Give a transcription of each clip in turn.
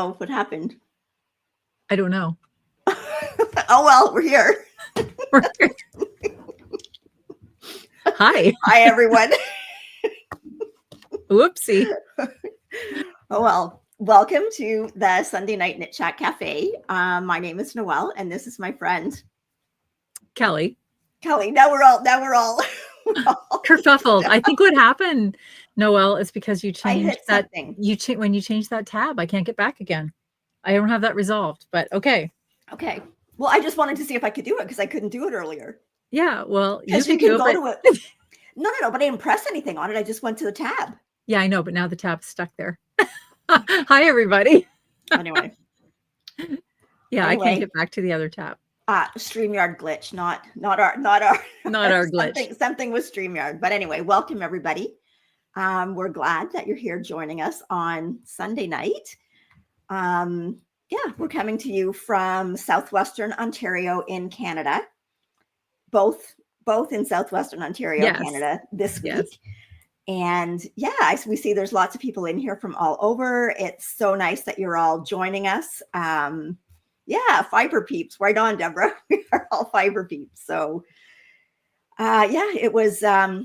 know what happened. I don't know. Oh, well, we're here. We're here. Hi. Hi, everyone. Whoopsie. Oh, well, welcome to the Sunday Night Knit Chat Cafe. My name is Noelle, and this is my friend Kelly. Now we're all kerfuffled. I think what happened, Noelle, is because you changed that. Something. When you changed that tab, I can't get back again. I don't have that resolved, but okay. Okay. Well, I just wanted to see if I could do it because I couldn't do it earlier. Yeah. Well, you can go to it. No, but I didn't press anything on it. I just went to the tab. Yeah, I know, but now the tab's stuck there. Hi, everybody. Anyway. I can't get back to the other tab. Streamyard glitch, not our glitch. Something with Streamyard. But anyway, welcome everybody. We're glad that you're here joining us on Sunday night. We're coming to you from Southwestern Ontario in Canada. Both in Southwestern Ontario, Canada this week. Yes. And we see there's lots of people in here from all over. It's so nice that you're all joining us. Fiber peeps, right on, Deborah. We are all fiber peeps. So, it was a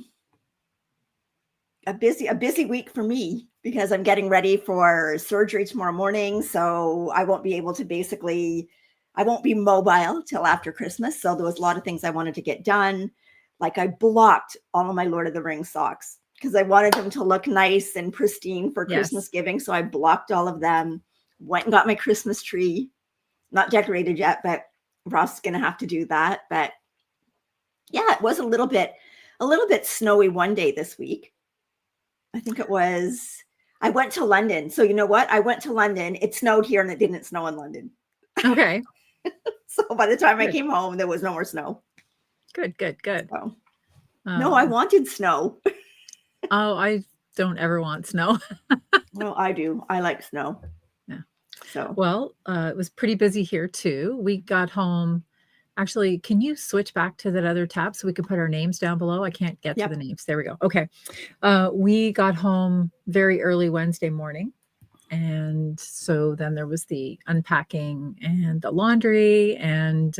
busy week for me because I'm getting ready for surgery tomorrow morning. So I won't be able to I won't be mobile till after Christmas. So there was a lot of things I wanted to get done. Like I blocked all of my Lord of the Rings socks because I wanted them to look nice and pristine for Christmas giving. So I blocked all of them, went and got my Christmas tree. Not decorated yet, but Ross is going to have to do that. But it was a little bit snowy one day this week. I think it was, I went to London. So you know what? I went to London. It snowed here and it didn't snow in London. Okay. So by the time I came home, there was no more snow. Good. So, no, I wanted snow. Oh, I don't ever want snow. No, I do. I like snow. So, well, it was pretty busy here too. We got home. Actually, can you switch back to that other tab so we can put our names down below? I can't get to the names. There we go. Okay. We got home very early Wednesday morning. And so then there was the unpacking and the laundry, and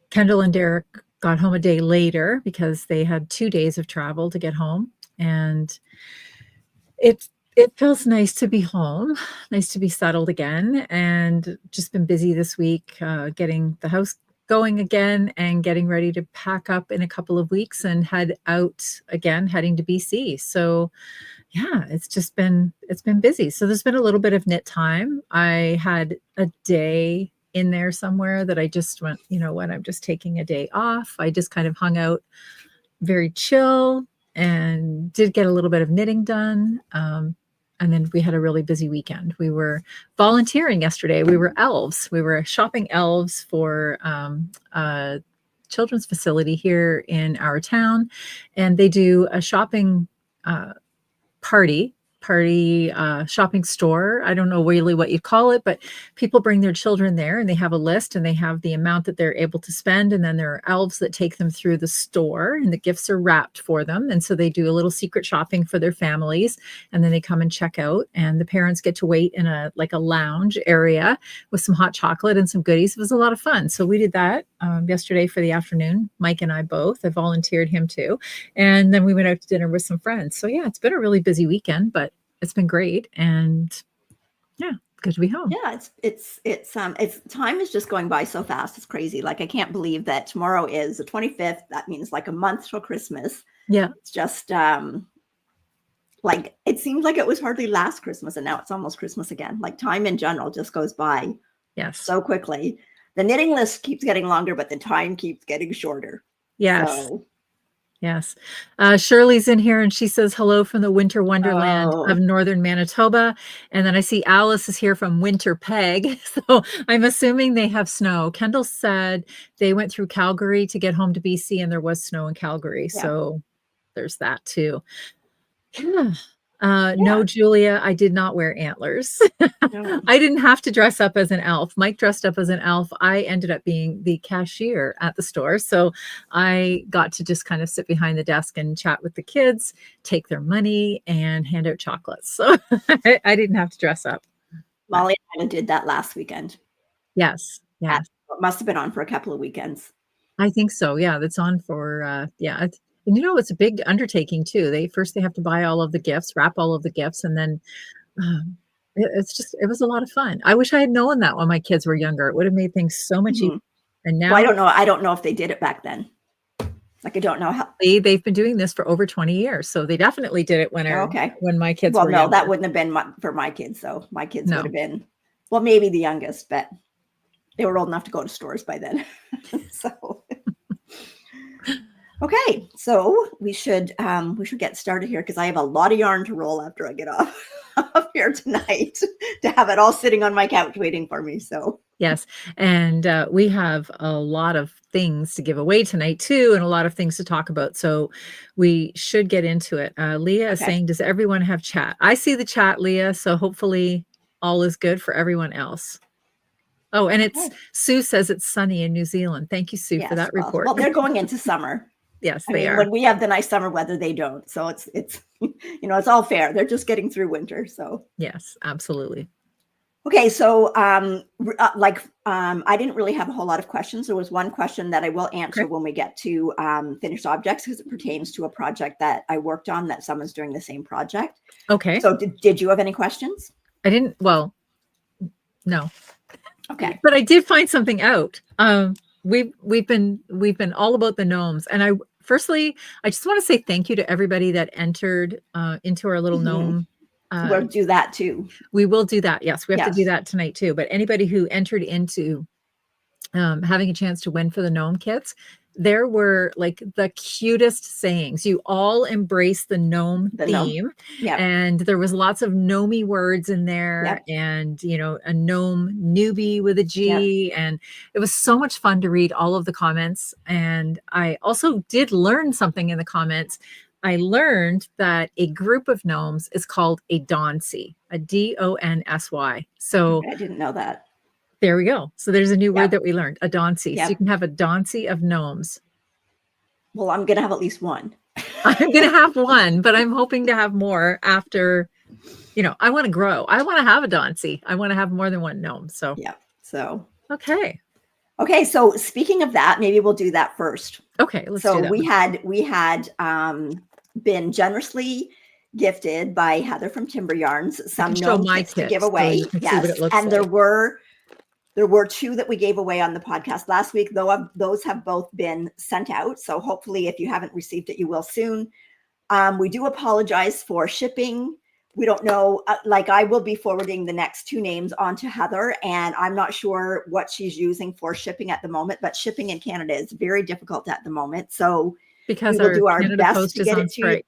Kendall and Derek got home a day later because they had 2 days of travel to get home. And it feels nice to be home, nice to be settled again, and just been busy this week getting the house going again and getting ready to pack up in a couple of weeks and head out again, heading to BC. So it's been busy. So there's been a little bit of knit time. I had a day in there somewhere that I just went, you know what, I'm just taking a day off. I just kind of hung out, very chill, and did get a little bit of knitting done. And then we had a really busy weekend. We were volunteering yesterday. We were elves. We were shopping elves for a children's facility here in our town. And they do a shopping party shopping store. I don't know really what you'd call it, but people bring their children there and they have a list and they have the amount that they're able to spend. And then there are elves that take them through the store and the gifts are wrapped for them. And so they do a little secret shopping for their families. And then they come and check out, and the parents get to wait in a lounge area with some hot chocolate and some goodies. It was a lot of fun. So we did that yesterday for the afternoon. Mike and I both. I volunteered him too. And then we went out to dinner with some friends. So it's been a really busy weekend, but it's been great, and good to be home. It's time is just going by so fast. It's crazy. Like I can't believe that tomorrow is the 25th. That means like a month till Christmas. Yeah, it's just like it seems like it was hardly last Christmas, and now it's almost Christmas again. Like time in general just goes by so quickly. The knitting list keeps getting longer, but the time keeps getting shorter. Yes. Shirley's in here and she says hello from the winter wonderland of northern Manitoba. And then I see Alice is here from Winterpeg. So I'm assuming they have snow. Kendall said they went through Calgary to get home to BC and there was snow in Calgary. So there's that too. No, Julia, I did not wear antlers. No. I didn't have to dress up as an elf. Mike dressed up as an elf. I ended up being the cashier at the store. So I got to just kind of sit behind the desk and chat with the kids, take their money and hand out chocolates. So I didn't have to dress up. Molly and I did that last weekend. Yes. It Yes. must have been on for a couple of weekends. I think so. Yeah. That's on for, yeah. And it's a big undertaking too. They have to buy all of the gifts, wrap all of the gifts, and then it was a lot of fun. I wish I had known that when my kids were younger. It would have made things so much easier. And now I don't know if they did it back then. Like, I don't know how. They've been doing this for over 20 years. So they definitely did it when my kids were younger. That wouldn't have been for my kids. So my kids would have been, well, maybe the youngest, but they were old enough to go to stores by then. So, okay. So we should get started here, because I have a lot of yarn to roll after I get off here tonight to have it all sitting on my couch waiting for me. So yes. And we have a lot of things to give away tonight too, and a lot of things to talk about. So we should get into it. Leah is saying, does everyone have chat? I see the chat, Leah. So hopefully all is good for everyone else. Oh, and it's Sue says it's sunny in New Zealand. Thank you, Sue, for that report. Well, they're going into summer. Yes, they are. When we have the nice summer weather, they don't. So it's it's all fair. They're just getting through winter. So yes, absolutely. Okay, so I didn't really have a whole lot of questions. There was one question that I will answer when we get to finished objects, because it pertains to a project that I worked on that someone's doing the same project. Okay. So did you have any questions? I didn't. Well, no. Okay. But I did find something out. We've been all about the gnomes, and firstly, I just want to say thank you to everybody that entered into our little gnome. We'll do that too. We will do that. Yes, we have to do that tonight too. But anybody who entered into having a chance to win for the gnome kits, there were like the cutest sayings. You all embrace the gnome theme. Yep. And there was lots of gnomey words in there. Yep. And, a gnome newbie with a G. Yep. And it was so much fun to read all of the comments. And I also did learn something in the comments. I learned that a group of gnomes is called a donsy, a DONSY. So I didn't know that. There we go. So there's a new word that we learned, a donsy. Yep. So you can have a donsy of gnomes. Well, I'm going to have at least one. I'm going to have one, but I'm hoping to have more after, I want to grow. I want to have a donsy. I want to have more than one gnome. So, yeah. So, okay. Okay. So speaking of that, maybe we'll do that first. Okay. Let's do that. We had been generously gifted by Heather from Timber Yarns some gnome kits to give away. So yes. And there were two that we gave away on the podcast last week, though those have both been sent out. So hopefully if you haven't received it, you will soon. We do apologize for shipping. We don't know, I will be forwarding the next two names onto Heather, and I'm not sure what she's using for shipping at the moment, but shipping in Canada is very difficult at the moment. So because we will do our best to get it to you.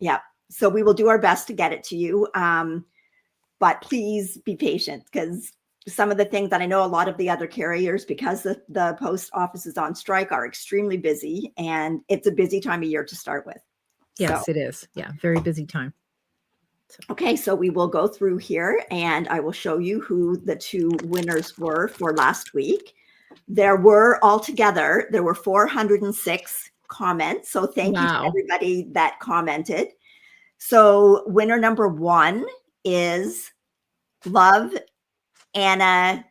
Yeah. So we will do our best to get it to you. But please be patient, because some of the things that I know a lot of the other carriers, because the post office is on strike, are extremely busy, and it's a busy time of year to start with. Yes, it is. Yeah. Very busy time. Okay. So we will go through here, and I will show you who the two winners were for last week. There were 406 comments. So thank you to everybody that commented. So winner number one is Love Anna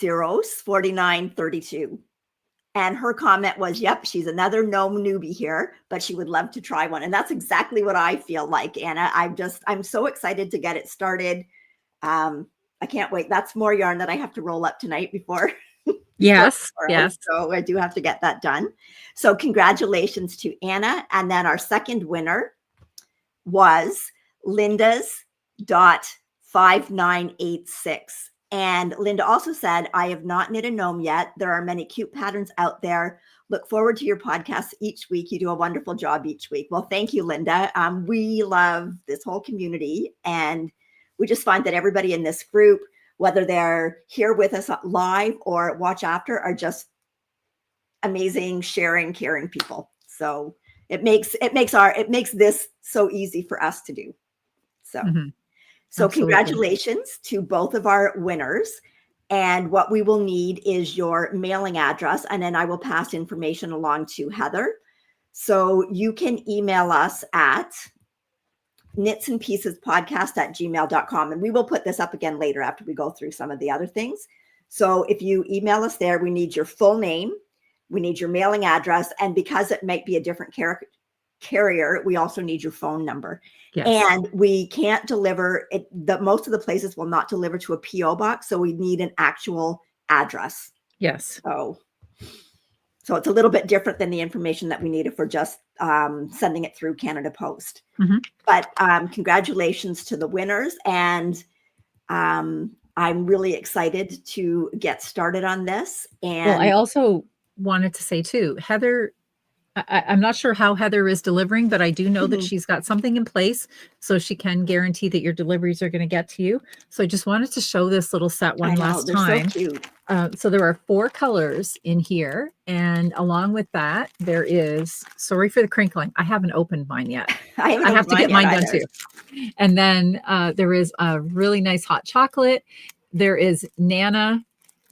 Ciros 4932. And her comment was, yep, she's another gnome newbie here, but she would love to try one. And that's exactly what I feel like, Anna. I'm so excited to get it started. I can't wait. That's more yarn that I have to roll up tonight before. Yes. Yes. So I do have to get that done. So congratulations to Anna. And then our second winner was Linda's.5986. And Linda also said, I have not knit a gnome yet. There are many cute patterns out there. Look forward to your podcast each week. You do a wonderful job each week. Well, thank you, Linda. We love this whole community, and we just find that everybody in this group, whether they're here with us live or watch after, are just amazing, sharing, caring people. So it makes this so easy for us to do. So. Mm-hmm. So absolutely. Congratulations to both of our winners. And what we will need is your mailing address, and then I will pass information along to Heather. So you can email us at knitsandpiecespodcast@gmail.com. And we will put this up again later after we go through some of the other things. So if you email us there, we need your full name, we need your mailing address, and because it might be a different carrier, we also need your phone number. Yes. And we can't deliver it. Most of the places will not deliver to a PO box, so we need an actual address. Yes. So it's a little bit different than the information that we need if we're just sending it through Canada Post. Mm-hmm. But congratulations to the winners. And I'm really excited to get started on this. And well, I also wanted to say too, Heather, I'm not sure how Heather is delivering, but I do know that she's got something in place so she can guarantee that your deliveries are going to get to you. So I just wanted to show this little set one last time. So cute. So there are 4 colors in here. And along with that, there is, sorry for the crinkling. I haven't opened mine yet. I have to get mine done too. And then there is a really nice hot chocolate. There is Nana,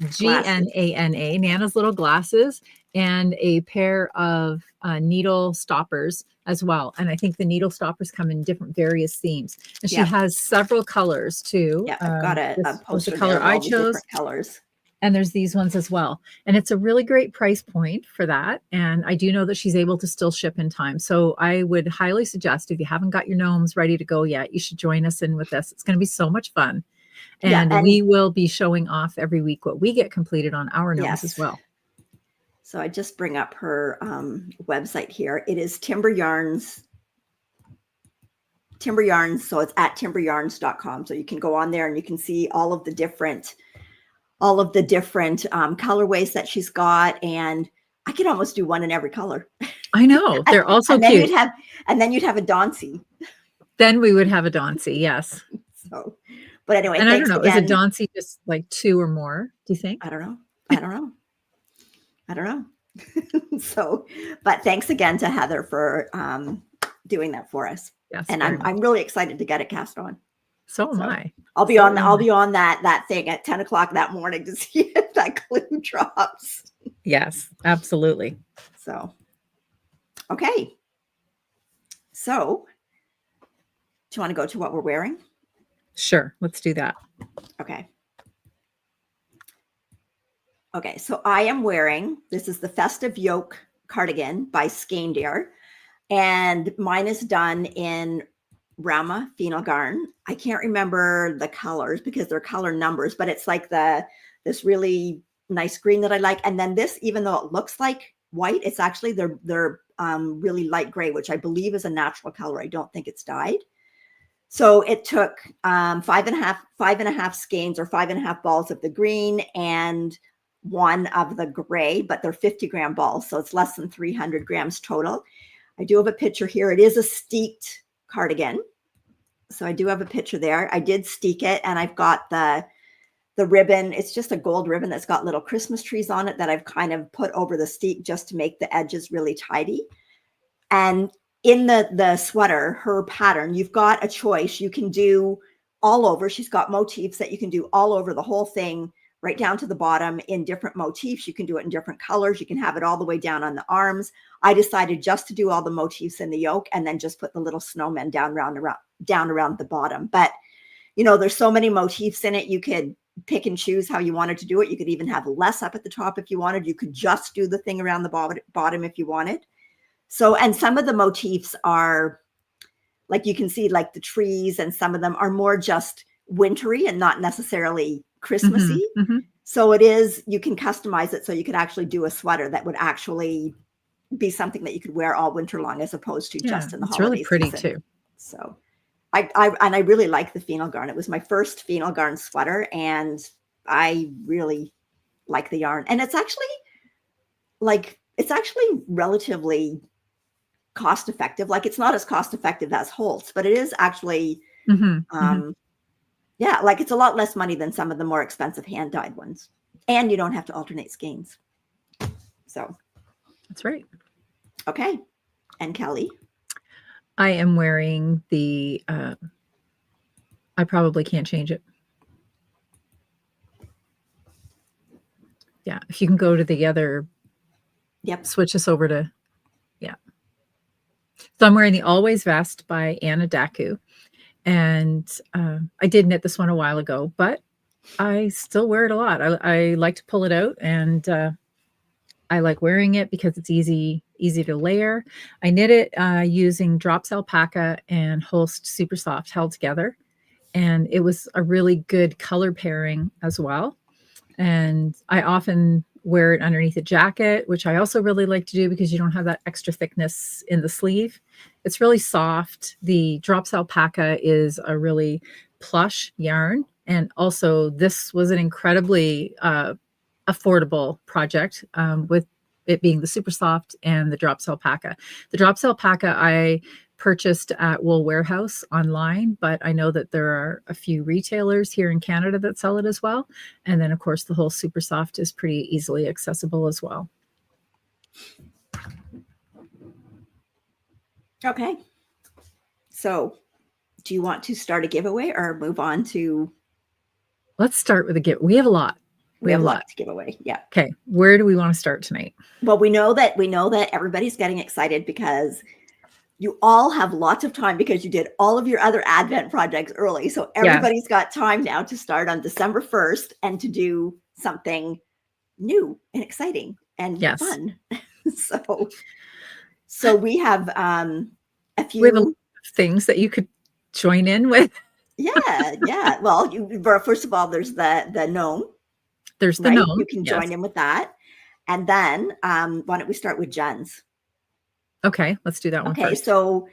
G-N-A-N-A, Nana's little glasses, and a pair of needle stoppers as well. And I think the needle stoppers come in different various themes. And she has several colors too. Yeah, I've got a poster the color I chose. Colors. And there's these ones as well. And it's a really great price point for that. And I do know that she's able to still ship in time. So I would highly suggest, if you haven't got your gnomes ready to go yet, you should join us in with this. It's going to be so much fun. And we will be showing off every week what we get completed on our gnomes as well. So I just bring up her website here. It is Timber Yarns. So it's at timberyarns.com. So you can go on there and you can see all of the different colorways that she's got. And I could almost do one in every color. I know. They're also cute. And then you'd have a Dauncey. Then we would have a Dauncey. Yes. So, but anyway. And I don't know. Again. Is a Dauncey just like 2 or more? Do you think? I don't know. So, but thanks again to Heather for doing that for us. Yes. And I'm really excited to get it cast on. So am I. I'll be on that thing at 10 o'clock that morning to see if that glue drops. Yes, absolutely. So, okay. So, do you want to go to what we're wearing? Sure. Let's do that. Okay. Okay. So I am wearing, this is the Festive Yoke cardigan by Skeindare. And mine is done in Rama Phenol Garn. I can't remember the colors because they're color numbers, but it's like this really nice green that I like. And then this, even though it looks like white, it's actually they're really light gray, which I believe is a natural color. I don't think it's dyed. So it took 5.5 skeins or 5.5 balls of the green and 1 of the gray, but they're 50-gram balls, so it's less than 300 grams total. I do have a picture here. It is a steeked cardigan. So I do have a picture there. I did steek it, and I've got the ribbon. It's just a gold ribbon that's got little Christmas trees on it that I've kind of put over the steek just to make the edges really tidy. And in the sweater, her pattern, you've got a choice. You can do all over. She's got motifs that you can do all over the whole thing, right down to the bottom in different motifs. You can do it in different colors. You can have it all the way down on the arms. I decided just to do all the motifs in the yoke and then just put the little snowmen down around the bottom. But, you know, there's so many motifs in it. You could pick and choose how you wanted to do it. You could even have less up at the top if you wanted. You could just do the thing around the bottom if you wanted. So, and some of the motifs are, like you can see, like the trees, and some of them are more just wintry and not necessarily Christmassy. Mm-hmm. So it is, you can customize it so you could actually do a sweater that would actually be something that you could wear all winter long, as opposed to just in the holiday season. It's really pretty too. So I really like the phenol garn. It was my first phenol garn sweater, and I really like the yarn. And it's actually relatively cost effective. Like, it's not as cost effective as Holt's, but it is actually yeah, like it's a lot less money than some of the more expensive hand dyed ones, and you don't have to alternate skeins. So that's right. Okay. And Kelly? I am wearing the, I probably can't change it. Yeah. If you can go to the other, switch us over to, So I'm wearing the Always Vest by Anna Daku. And I did knit this one a while ago, but I still wear it a lot. I like to pull it out, and I like wearing it because it's easy to layer. I knit it using Drops Alpaca and Holst Super Soft held together. And it was a really good color pairing as well. And I often wear it underneath a jacket, which I also really like to do because you don't have that extra thickness in the sleeve. It's really soft. The Drops Alpaca is a really plush yarn. And also this was an incredibly affordable project with it being the super soft and the Drops Alpaca. The Drops Alpaca I purchased at Wool Warehouse online, but I know that there are a few retailers here in Canada that sell it as well. And then of course the whole super soft is pretty easily accessible as well. Okay. So do you want to start a giveaway or move on to? Let's start with a giveaway. We have a lot. We have a lot to give away. Yeah. Okay. Where do we want to start tonight? Well, we know that everybody's getting excited because you all have lots of time because you did all of your other Advent projects early. So everybody's got time now to start on December 1st and to do something new and exciting and fun. So we have a few. We have a lot of things that you could join in with. Yeah. Well, first of all, there's the gnome. There's the gnome. You can join in with that. And then why don't we start with Jen's? Okay, let's do that one first. So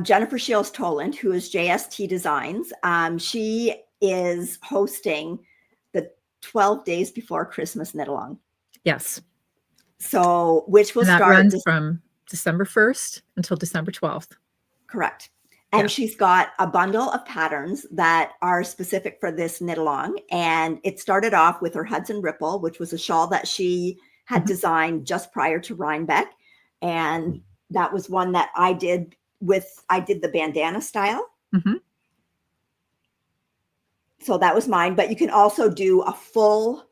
Jennifer Shields Toland, who is JSTDesigns, she is hosting the 12 Days Before Christmas Knit Along. Yes. So which will start runs from December 1st until December 12th. Correct. And she's got a bundle of patterns that are specific for this knit along. And it started off with her Hudson Ripple, which was a shawl that she had designed just prior to Rhinebeck. And that was one that I did the bandana style. So that was mine. But you can also do a full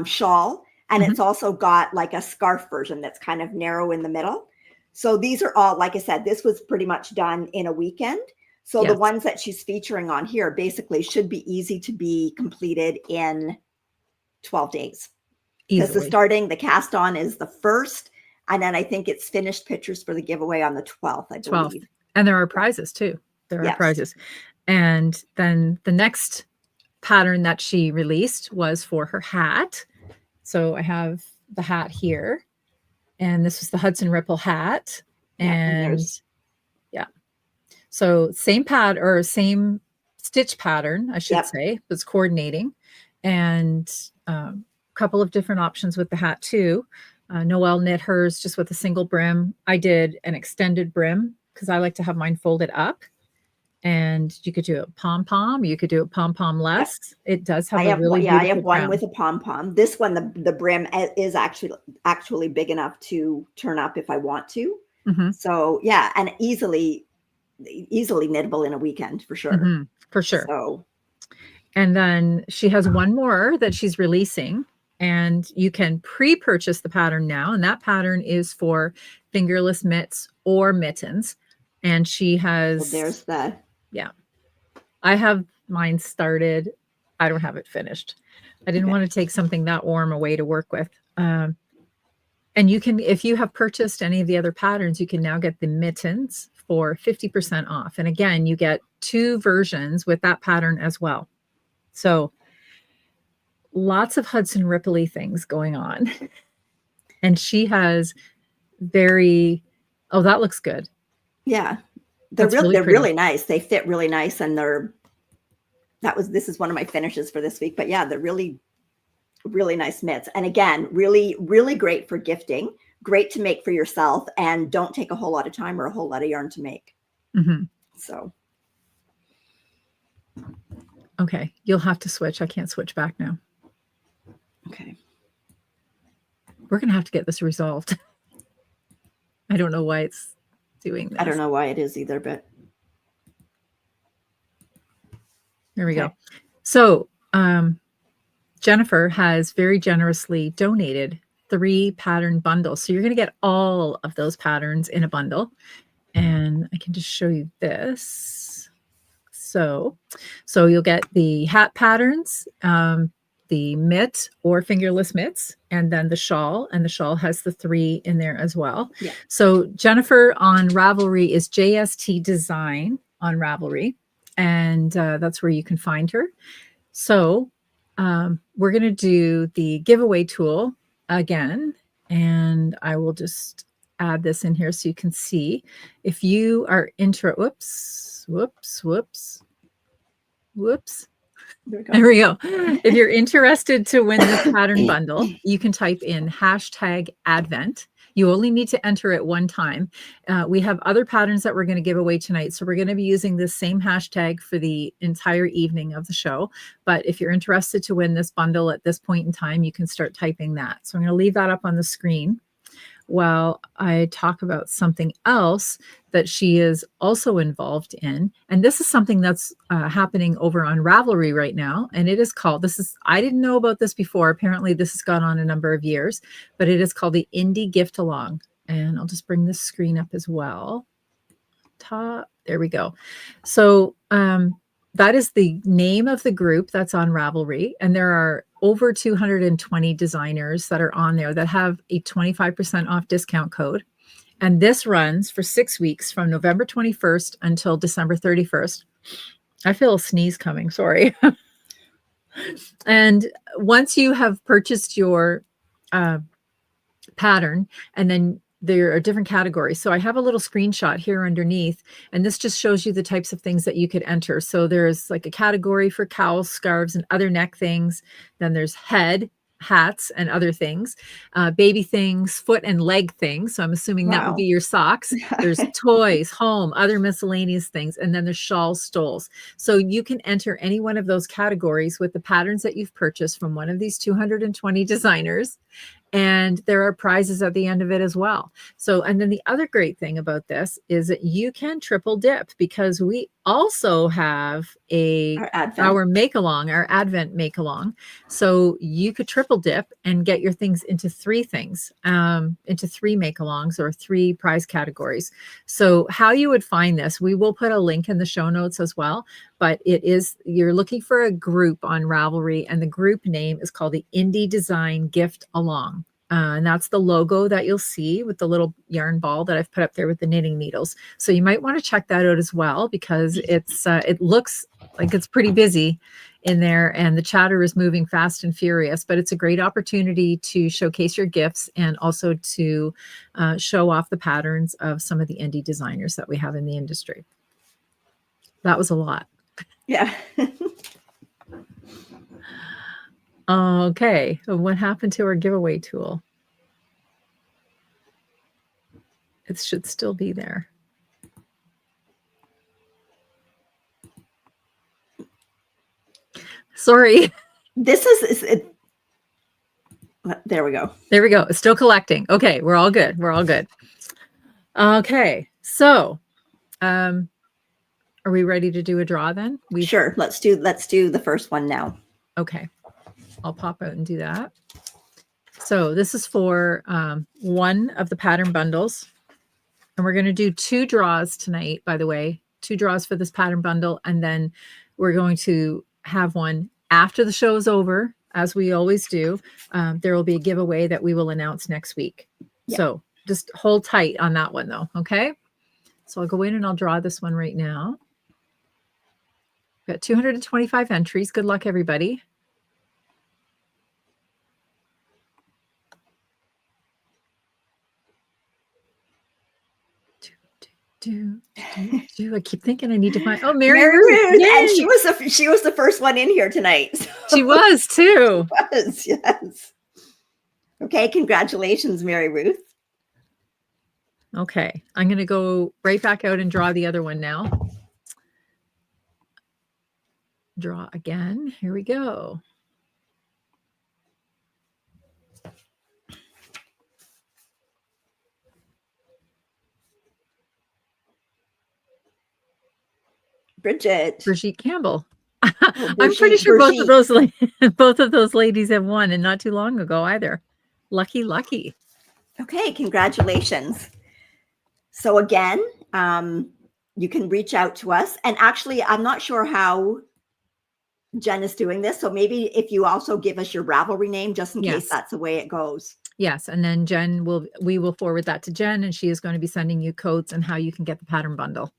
shawl. And it's also got like a scarf version that's kind of narrow in the middle. So these are all, like I said, this was pretty much done in a weekend. So the ones that she's featuring on here basically should be easy to be completed in 12 days. Because the cast on is the 1st. And then I think it's finished pictures for the giveaway on the 12th, I believe. And there are prizes too. There are prizes. And then the next pattern that she released was for her hat. So I have the hat here. And this was the Hudson Ripple hat. And so same pad or same stitch pattern, I should say, was coordinating. And a couple of different options with the hat too. Noelle knit hers just with a single brim. I did an extended brim because I like to have mine folded up. And you could do a pom-pom. You could do a pom-pom less. It does have a really beautiful I have one crown. with a pom-pom. This one, the brim is actually big enough to turn up if I want to. So and easily knittable in a weekend for sure. For sure. So, and then she has one more that she's releasing, and you can pre-purchase the pattern now. And that pattern is for fingerless mitts or mittens. And she has. So there's the. I have mine started. I don't have it finished. I didn't want to take something that warm away to work with. And you can, if you have purchased any of the other patterns, you can now get the mittens for 50% off. And again, you get 2 versions with that pattern as well. So lots of Hudson Ripple-y things going on. And she has that looks good. Yeah. They're really nice. They fit really nice. And this is one of my finishes for this week, but they're really, really nice mitts. And again, really, really great for gifting, great to make for yourself, and don't take a whole lot of time or a whole lot of yarn to make. So. Okay. You'll have to switch. I can't switch back now. Okay. We're going to have to get this resolved. I don't know why it's doing this. I don't know why it is either, but there we go. So Jennifer has very generously donated 3 pattern bundles. So you're going to get all of those patterns in a bundle. And I can just show you this. So you'll get the hat patterns, the mitt or fingerless mitts, and then the shawl. And the shawl has the 3 in there as well. Yeah. So Jennifer on Ravelry is JSTDesign on Ravelry. And that's where you can find her. So we're going to do the giveaway tool again. And I will just add this in here so you can see. If you are whoops. There we go. If you're interested to win this pattern bundle, you can type in #Advent. You only need to enter it one time. We have other patterns that we're going to give away tonight. So we're going to be using this same hashtag for the entire evening of the show. But if you're interested to win this bundle at this point in time, you can start typing that. So I'm going to leave that up on the screen while I talk about something else that she is also involved in. And this is something that's happening over on Ravelry right now. And it is called, I didn't know about this before. Apparently this has gone on a number of years, but it is called the Indie Gift Along. And I'll just bring this screen up as well. Top, there we go. So that is the name of the group that's on Ravelry. And there are over 220 designers that are on there that have a 25% off discount code. And this runs for 6 weeks from November 21st until December 31st. I feel a sneeze coming, sorry. And once you have purchased your pattern, and then there are different categories. So I have a little screenshot here underneath, and this just shows you the types of things that you could enter. So there's like a category for cowls, scarves, and other neck things. Then there's head, hats, and other things, baby things, foot and leg things. So I'm assuming that would be your socks. There's toys, home, other miscellaneous things, and then there's shawls, stoles. So you can enter any one of those categories with the patterns that you've purchased from one of these 220 designers. And there are prizes at the end of it as well. So, and then the other great thing about this is that you can triple dip, because we also have our Makealong, our Advent Makealong. So you could triple dip and get your things into 3 things, into 3 Makealongs or 3 prize categories. So how you would find this, we will put a link in the show notes as well. But you're looking for a group on Ravelry, and the group name is called the Indie Design Gift Along. And that's the logo that you'll see with the little yarn ball that I've put up there with the knitting needles. So you might want to check that out as well, because it looks like it's pretty busy in there, and the chatter is moving fast and furious. But it's a great opportunity to showcase your gifts and also to show off the patterns of some of the indie designers that we have in the industry. That was a lot. Yeah. Okay. What happened to our giveaway tool? It should still be there. Sorry. This is it. There we go. There we go. It's still collecting. Okay. We're all good. We're all good. Okay. So, are we ready to do a draw then? Sure. Let's do the first one now. Okay. I'll pop out and do that. So this is for one of the pattern bundles. And we're going to do 2 draws tonight, by the way, 2 draws for this pattern bundle. And then we're going to have one after the show is over, as we always do. There will be a giveaway that we will announce next week. Yeah. So just hold tight on that one though. Okay. So I'll go in and I'll draw this one right now. Got 225 entries. Good luck, everybody. I keep thinking I need to find. Oh, Mary Ruth. And she was the first one in here tonight. So. She was too. She was, yes. Okay, congratulations, Mary Ruth. Okay, I'm going to go right back out and draw the other one now. Draw again. Here we go. Brigitte Campbell. I'm pretty sure both of those ladies have won, and not too long ago either. Lucky. Okay, congratulations. So again, you can reach out to us. And actually, I'm not sure how Jen is doing this. So maybe if you also give us your Ravelry name, just in case that's the way it goes. Yes. And then we will forward that to Jen, and she is going to be sending you codes and how you can get the pattern bundle.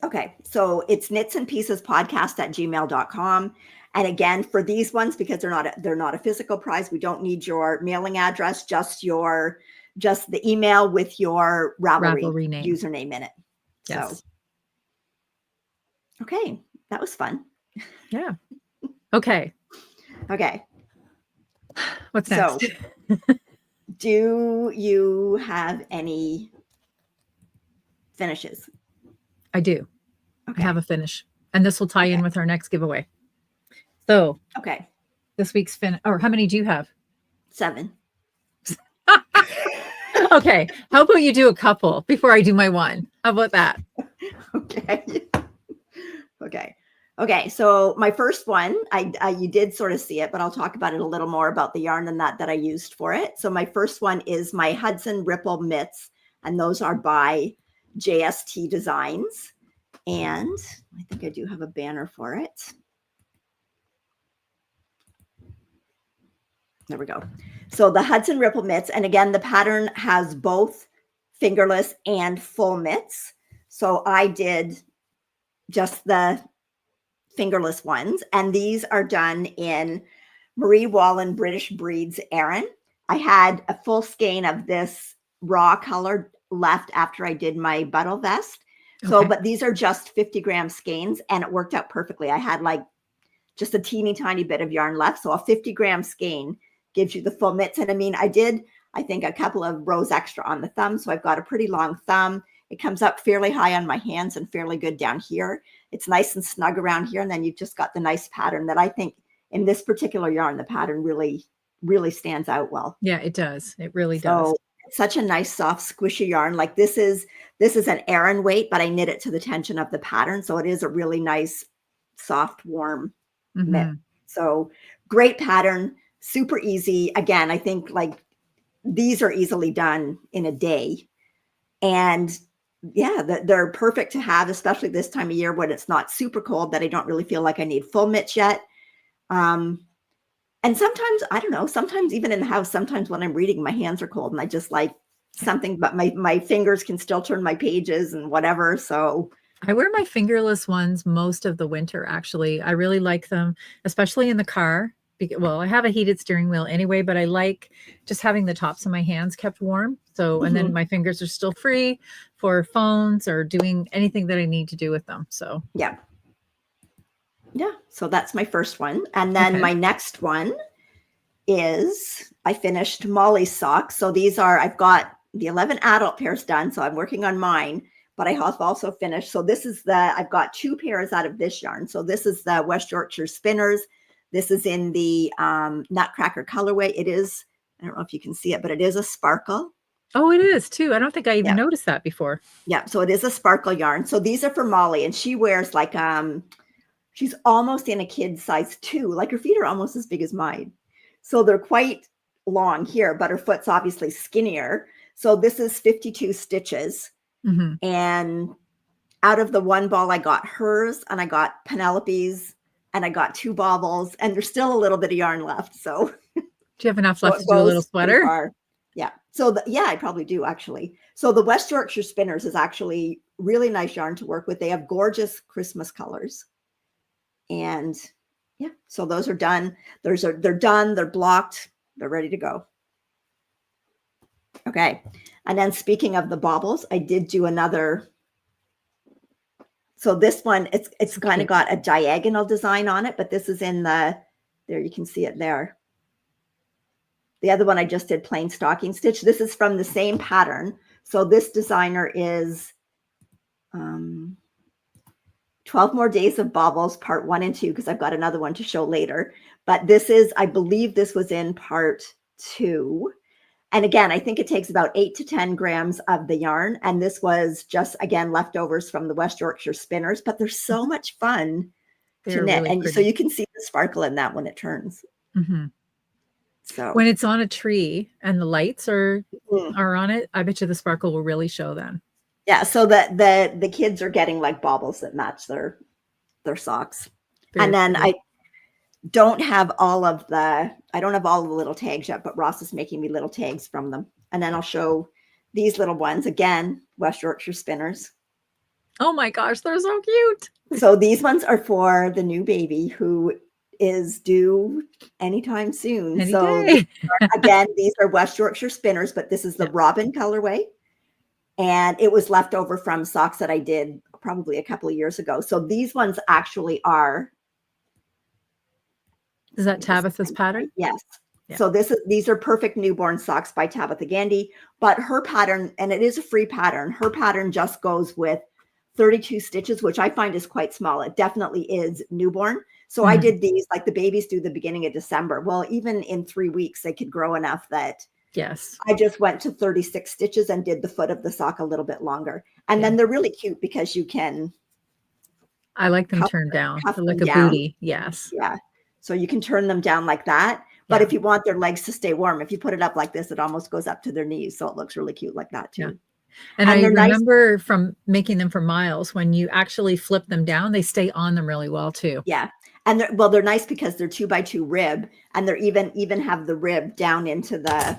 Okay. So it's knitsandpiecespodcast@gmail.com. And again, for these ones, because they're not a physical prize, we don't need your mailing address, just the email with your Ravelry name. Username in it. Yes. So, okay. That was fun. Yeah. Okay. Okay. What's next? So, do you have any finishes? I do. Okay. I have a finish. And this will tie in with our next giveaway. So, okay. This week's or how many do you have? 7. Okay. How about you do a couple before I do my one? How about that? Okay. Okay. So my first one, you did sort of see it, but I'll talk about it a little more about the yarn and that I used for it. So my first one is my Hudson Ripple mitts, and those are by JSTDesigns. And I think I do have a banner for it. There we go. So the Hudson Ripple mitts, and again, the pattern has both fingerless and full mitts. So I did just the fingerless ones, and these are done in Marie Wallen British Breeds Aran. I had a full skein of this raw color left after I did my buttle vest. So, but these are just 50-gram skeins, and it worked out perfectly. I had like just a teeny tiny bit of yarn left. So a 50-gram skein gives you the full mitts. And I mean, I think a couple of rows extra on the thumb. So I've got a pretty long thumb. It comes up fairly high on my hands and fairly good down here. It's nice and snug around here. And then you've just got the nice pattern that I think in this particular yarn, the pattern really, really stands out well. Yeah, it does. It really does. It's such a nice, soft, squishy yarn. Like this is an Aran weight, but I knit it to the tension of the pattern. So it is a really nice, soft, warm mitt. So great pattern, super easy. Again, I think like these are easily done in a day. And yeah, they're perfect to have, especially this time of year when it's not super cold, that I don't really feel like I need full mitts yet. And sometimes, I don't know, sometimes even in the house, sometimes when I'm reading, my hands are cold and I just like something, but my fingers can still turn my pages and whatever. So I wear my fingerless ones most of the winter, actually. I really like them, especially in the car. Well, I have a heated steering wheel anyway, but I like just having the tops of my hands kept warm. So, and then my fingers are still free for phones or doing anything that I need to do with them. So, yeah. So that's my first one. And then my next one is I finished Molly's socks. So these are, I've got the 11 adult pairs done. So I'm working on mine, but I have also finished. So this is I've got 2 pairs out of this yarn. So this is the West Yorkshire Spinners. This is in the Nutcracker colorway. It is, I don't know if you can see it, but it is a sparkle. Oh, it is too. I don't think I even noticed that before. Yeah. So it is a sparkle yarn. So these are for Molly, and she wears like, she's almost in a kid size 2. Like her feet are almost as big as mine. So they're quite long here, but her foot's obviously skinnier. So this is 52 stitches. And out of the one ball, I got hers and I got Penelope's and I got 2 baubles, and there's still a little bit of yarn left. So do you have enough left to do a little sweater? Yeah. So yeah, I probably do actually. So the West Yorkshire Spinners is actually really nice yarn to work with. They have gorgeous Christmas colors. And yeah, so those are done. They're done. They're blocked. They're ready to go. Okay. And then speaking of the baubles, I did do another. So this one, it's kind of got a diagonal design on it, but this is in there you can see it there. The other one I just did plain stocking stitch. This is from the same pattern. So this designer is 12 More Days of Baubles, part 1 and 2, because I've got another one to show later. But this is, I believe this was in part 2. And again, I think it takes about 8 to 10 grams of the yarn. And this was just, again, leftovers from the West Yorkshire Spinners, but they're so much fun to knit. Really and pretty. So you can see the sparkle in that when it turns. So when it's on a tree and the lights are on it, I bet you the sparkle will really show then. Yeah, so the kids are getting like baubles that match their socks. Very and then pretty. I don't have all of the little tags yet, but Ross is making me little tags from them. And then I'll show these little ones again, West Yorkshire spinners. Oh my gosh, they're so cute. So these ones are for the new baby who is due anytime soon. Any So day. again, these are West Yorkshire spinners, but this is the Robin colorway. And it was left over from socks that I did probably a couple of years ago. So these ones actually are. Is that Tabitha's pattern? Yes. Yeah. So these are Perfect Newborn Socks by Tabitha Gandy, but her pattern, and it is a free pattern, her pattern just goes with 32 stitches, which I find is quite small. It definitely is newborn. So I did these, like the babies do the beginning of December. Well, even in 3 weeks, they could grow enough that yes, I just went to 36 stitches and did the foot of the sock a little bit longer. And then they're really cute because you can. I like them turned down. They're like a booty. Yes. Yeah. So you can turn them down like that. But if you want their legs to stay warm, if you put it up like this, it almost goes up to their knees. So it looks really cute like that too. Yeah. And I remember from making them for Miles, when you actually flip them down, they stay on them really well too. Yeah. And they're nice because they're 2x2 rib, and they're even have the rib down into the,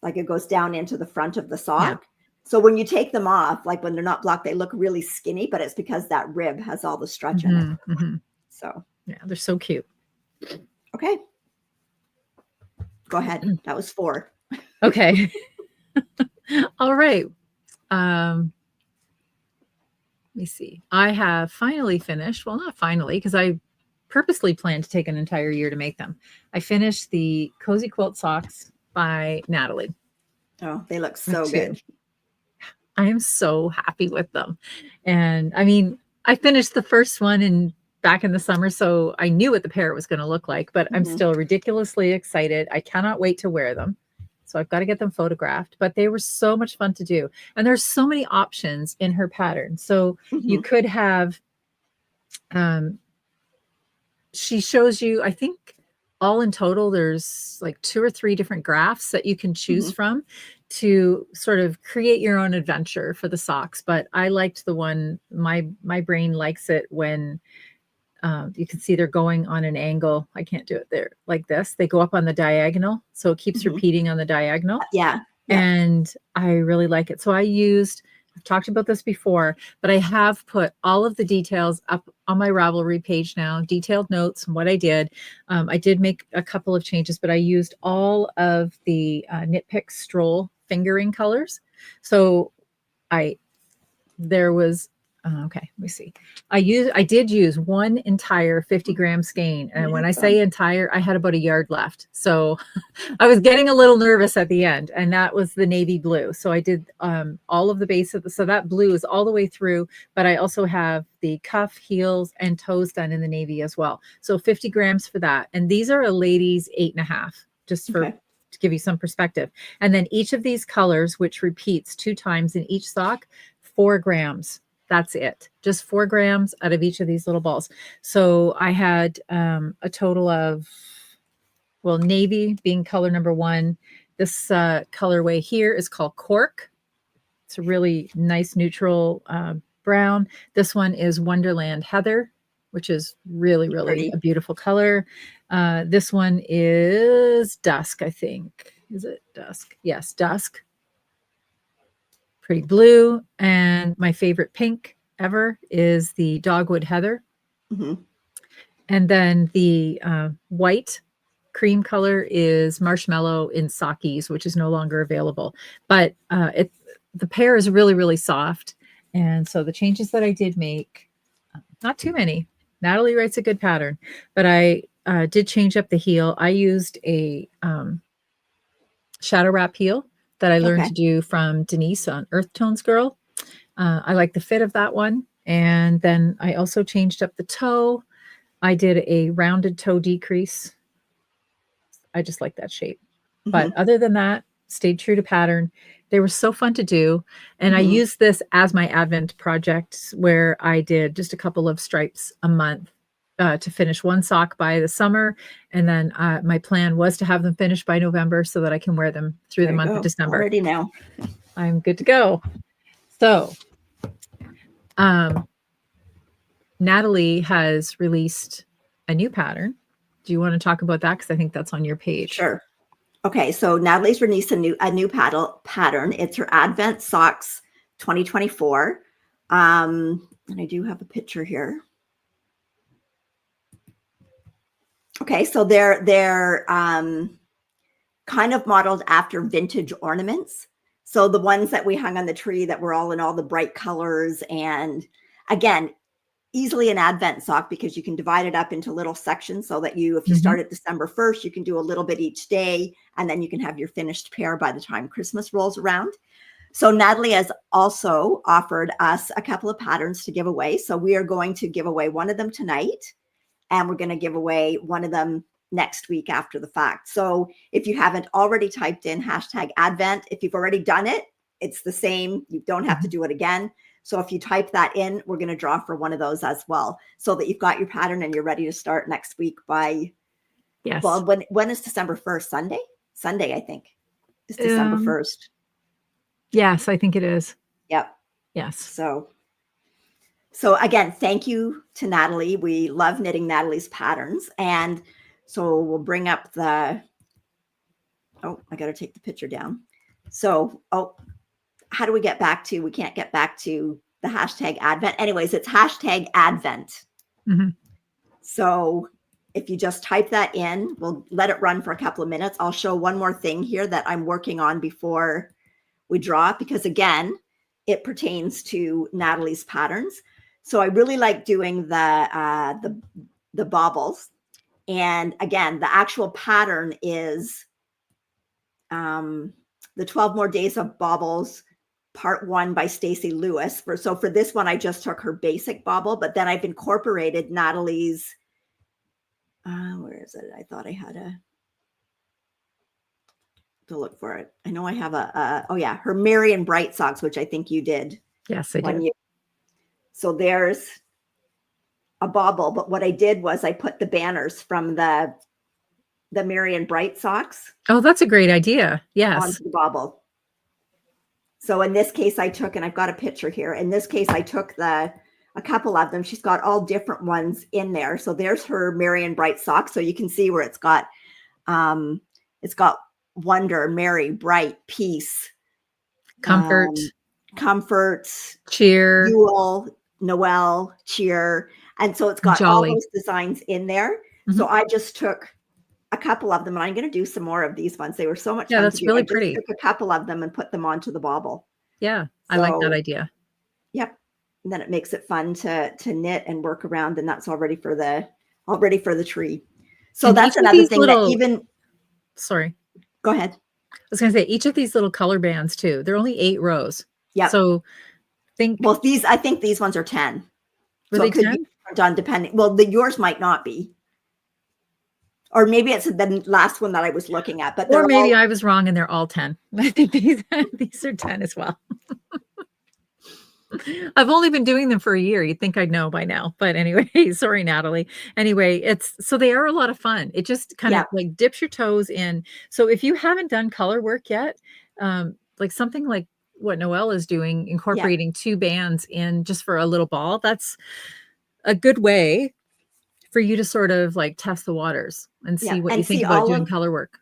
like it goes down into the front of the sock. Yeah. So when you take them off, like when they're not blocked, they look really skinny, but it's because that rib has all the stretch in it. So yeah, they're so cute. Okay. Go ahead. That was 4. Okay. All right. Let me see. I have finally finished. Well, not finally, because I purposely planned to take an entire year to make them. I finished the Cozy Quilt socks by Natalie. Oh, they look so good. I am so happy with them. And I mean, I finished the first one back in the summer, so I knew what the pair was going to look like, but I'm still ridiculously excited. I cannot wait to wear them. So I've got to get them photographed, but they were so much fun to do. And there's so many options in her pattern. So you could have, she shows you, I think all in total, there's like 2 or 3 different graphs that you can choose from to sort of create your own adventure for the socks. But I liked the one, my brain likes it when you can see they're going on an angle. I can't do it there like this. They go up on the diagonal. So it keeps repeating on the diagonal. Yeah. And I really like it. So I've talked about this before, but I have put all of the details up on my Ravelry page now, detailed notes and what I did. I did make a couple of changes, but I used all of the Knit Pick Stroll fingering colors. So there was, okay, let me see. I did use one entire 50-gram skein. And when I say entire, I had about a yard left. So I was getting a little nervous at the end, and that was the navy blue. So I did all of the base of so that blue is all the way through, but I also have the cuff, heels, and toes done in the navy as well. So 50 grams for that. And these are a lady's 8.5, just for to give you some perspective. And then each of these colors, which repeats 2 times in each sock, 4 grams. That's it. Just 4 grams out of each of these little balls. So I had a total of, well, navy being color number 1. This colorway here is called Cork. It's a really nice neutral brown. This one is Wonderland Heather, which is really, really a beautiful color. This one is Dusk, I think. Is it Dusk? Yes, Dusk. Pretty blue. And my favorite pink ever is the Dogwood Heather. And then the white cream color is Marshmallow in Sakis, which is no longer available. But the pair is really, really soft. And so the changes that I did make, not too many. Natalie writes a good pattern, but I did change up the heel. I used a shadow wrap heel that I learned to do from Denise on Earth Tones Girl. I like the fit of that one. And then I also changed up the toe. I did a rounded toe decrease. I just like that shape. But other than that, stayed true to pattern. They were so fun to do. And I used this as my Advent project, where I did just a couple of stripes a month to finish one sock by the summer. And then my plan was to have them finished by November so that I can wear them through the month of December. Already now. I'm good to go. So, Natalie has released a new pattern. Do you want to talk about that? Because I think that's on your page. Sure. Okay, so Natalie's released a new pattern. It's her Advent Socks 2024. And I do have a picture here. Okay, so they're kind of modeled after vintage ornaments. So the ones that we hung on the tree that were all in all the bright colors, and again, easily an Advent sock because you can divide it up into little sections so that if you start at December 1st, you can do a little bit each day, and then you can have your finished pair by the time Christmas rolls around. So Natalie has also offered us a couple of patterns to give away. So we are going to give away one of them tonight, and we're going to give away one of them next week after the fact. So if you haven't already typed in #Advent, if you've already done it, it's the same. You don't have to do it again. So if you type that in, we're going to draw for one of those as well, so that you've got your pattern and you're ready to start next week by, yes. Well, when is December 1st? Sunday, I think. It's December 1st. Yes, I think it is. Yep. Yes. So again, thank you to Natalie. We love knitting Natalie's patterns. And so we'll bring up I got to take the picture down. So, how do we get back to, we can't get back to the #Advent. Anyways, it's #Advent. So if you just type that in, we'll let it run for a couple of minutes. I'll show one more thing here that I'm working on before we draw, because again, it pertains to Natalie's patterns. So I really like doing the baubles. And again, the actual pattern is the 12 More Days of Baubles, Part 1 by Stacey Lewis. So for this one, I just took her basic bauble, but then I've incorporated Natalie's, where is it? I thought I had to look for it. I know I have her Merry and Bright socks, which I think you did. Yes, I did. So there's a bauble, but what I did was I put the banners from the Merry and Bright socks. Oh, that's a great idea. Yes. Onto the bauble. So in this case, I took, and I've got a picture here. In this case, I took a couple of them. She's got all different ones in there. So there's her Merry and Bright socks. So you can see where it's got wonder, merry, bright, peace, comfort, cheer, Yule, Noelle, cheer. And so it's got jolly. all those designs in there. So I just took a couple of them, and I'm going to do some more of these ones. They were so much fun. That's really pretty. I just took a couple of them and put them onto the bauble. Yeah, I like that idea. Yep. And then it makes it fun to knit and work around, and that's all ready for the tree. So and that's another thing that even. Sorry. Go ahead. I was going to say, each of these little color bands too, they're only 8 rows. Yeah. So I think these ones are 10. Were they 10? Done depending. Well, yours might not be. Or maybe it's the last one that I was looking at, but maybe I was wrong and they're all 10. I think these are 10 as well. I've only been doing them for a year. You'd think I'd know by now, but anyway, sorry, Natalie. Anyway, so they are a lot of fun. It just kind of like dips your toes in. So if you haven't done color work yet, like something like what Noelle is doing, incorporating 2 bands in just for a little ball, that's a good way for you to sort of like test the waters and see what you think about doing color work.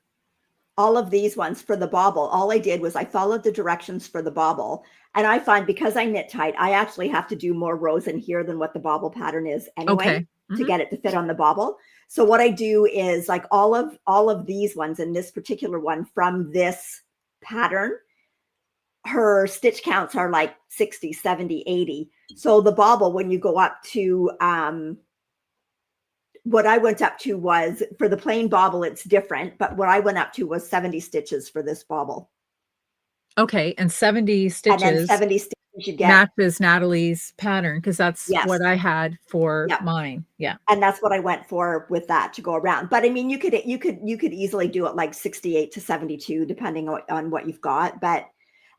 All of these ones for the bauble, all I did was I followed the directions for the bauble. And I find because I knit tight, I actually have to do more rows in here than what the bauble pattern is anyway, to get it to fit on the bauble. So what I do is like all of these ones, and this particular one from this pattern, her stitch counts are like 60, 70, 80. So the bauble, when you go up to, what I went up to was, for the plain bauble, it's different, but what I went up to was 70 stitches for this bauble. Okay, and 70 stitches. And then 70 stitches you get. Matches Natalie's pattern, because that's what I had for mine. Yeah. And that's what I went for with that, to go around. But I mean, you could easily do it like 68 to 72, depending on what you've got. But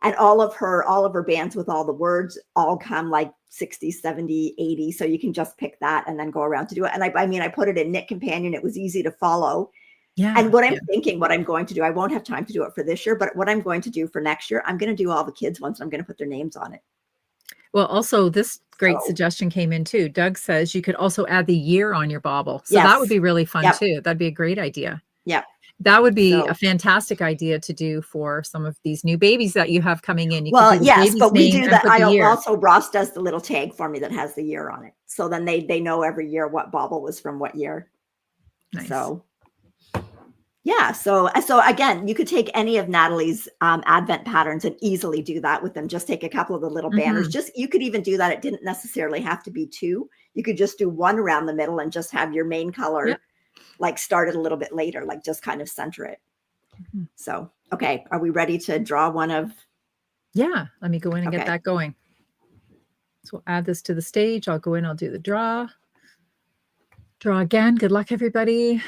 and all of her bands with all the words all come like 60, 70, 80. So you can just pick that and then go around to do it. And I put it in Knit Companion. It was easy to follow. Yeah. And what I'm thinking, what I'm going to do, I won't have time to do it for this year, but what I'm going to do for next year, I'm going to do all the kids ones. I'm going to put their names on it. Well, also this great So, suggestion came in too. Doug says you could also add the year on your bauble. So that would yes. be really fun Yep. too. That'd be a great idea. Yep. That would be So, a fantastic idea to do for some of these new babies that you have coming in. You could well, do the yes, baby's but we name do and that. put the year. Also, Ross does the little tag for me that has the year on it. So then they know every year what bauble was from what year. Nice. So, yeah. So again, you could take any of Natalie's advent patterns and easily do that with them. Just take a couple of the little banners. You could even do that. It didn't necessarily have to be two. You could just do one around the middle and just have your main color like started a little bit later, like just kind of center it. So, okay. Are we ready to draw one of? Yeah. Let me go in and get that going. So we'll add this to the stage. I'll go in, I'll do the draw. Draw again. Good luck, everybody.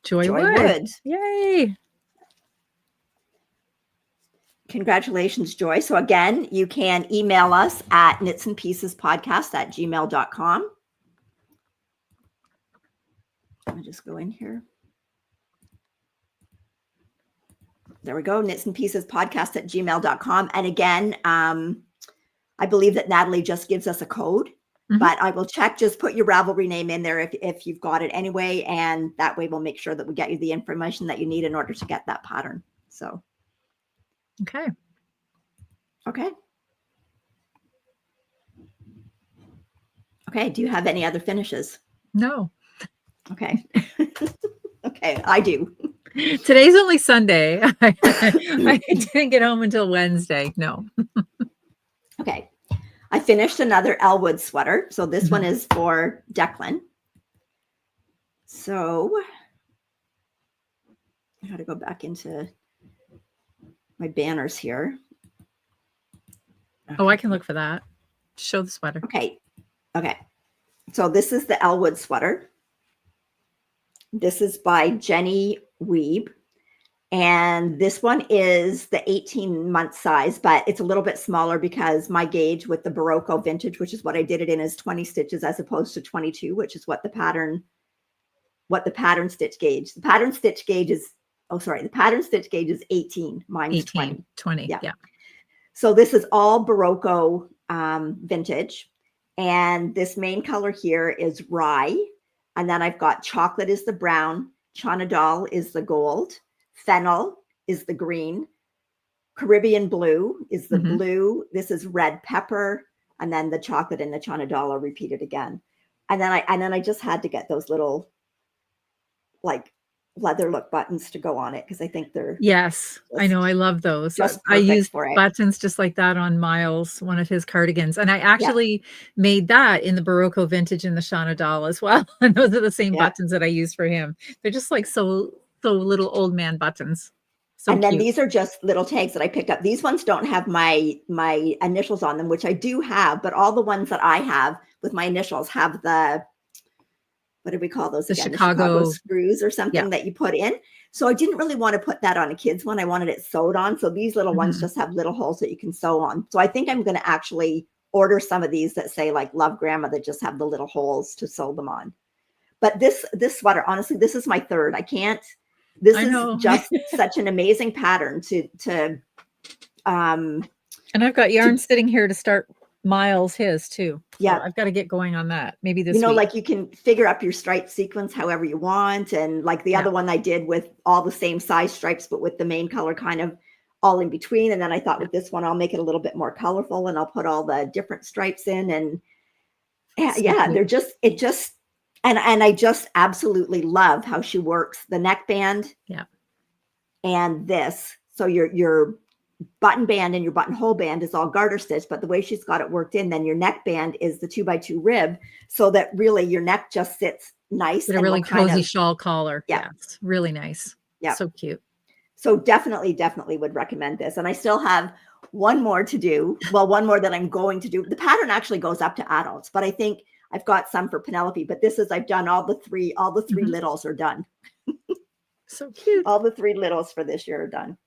Joy Wood. Yay. Congratulations, Joy. So again, you can email us at knitsandpiecespodcast@gmail.com. Let me just go in here. There we go. knitsandpiecespodcast@gmail.com. And again, I believe that Natalie just gives us a code, but I will check. Just put your Ravelry name in there if you've got it anyway. And that way we'll make sure that we get you the information that you need in order to get that pattern. So. Okay. Okay. Okay. Do you have any other finishes? No. Okay. Okay. I do. Today's only Sunday. I didn't get home until Wednesday. No. Okay. I finished another Elwood sweater. So this one is for Declan. So I got to go back into my banners here. Okay. Oh, I can look for that. Show the sweater. Okay. Okay. So this is the Elwood sweater. This is by Jenny Weeb. And this one is the 18-month size, but it's a little bit smaller because my gauge with the Barocco vintage, which is what I did it in, is 20 stitches as opposed to 22, which is what the pattern stitch gauge. The pattern stitch gauge is, the pattern stitch gauge is 18. Mine's 20. Yeah. So this is all Barocco vintage. And this main color here is rye. And then I've got chocolate is the brown, Chanadol is the gold, fennel is the green, Caribbean blue is the blue. This is red pepper. And then the chocolate and the Chanadol are repeated again. And then I just had to get those little like leather look buttons to go on it because I think they're I know, I love those. I use buttons just like that on Miles, one of his cardigans, and I actually made that in the Barocco vintage in the Chanadol as well. And those are the same buttons that I use for him. They're just like so little old man buttons. So and then these are just little tags that I picked up. These ones don't have my initials on them, which I do have, but all the ones that I have with my initials have the, what do we call those again? The Chicago screws or something that you put in. So I didn't really want to put that on a kid's one. I wanted it sewed on. So these little ones just have little holes that you can sew on. So I think I'm going to actually order some of these that say like Love Grandma that just have the little holes to sew them on. But this sweater, honestly, this is my third. This is just such an amazing pattern to and I've got yarn sitting here to start Miles his too. So yeah, I've got to get going on that. Maybe this week. Like you can figure up your stripe sequence however you want. And like the other one I did with all the same size stripes, but with the main color kind of all in between. And then I thought with this one, I'll make it a little bit more colorful and I'll put all the different stripes in. And and I just absolutely love how she works the neckband. And this. So your button band and your buttonhole band is all garter stitch, but the way she's got it worked in, then your neckband is the 2x2 rib, so that really your neck just sits nice. With a really cozy shawl collar. Yeah, it's really nice. Yeah, so cute. So definitely would recommend this. And I still have one more to do. Well, one more that I'm going to do. The pattern actually goes up to adults, but I think I've got some for Penelope. But this is I've done all the three littles are done. So cute. All the three littles for this year are done.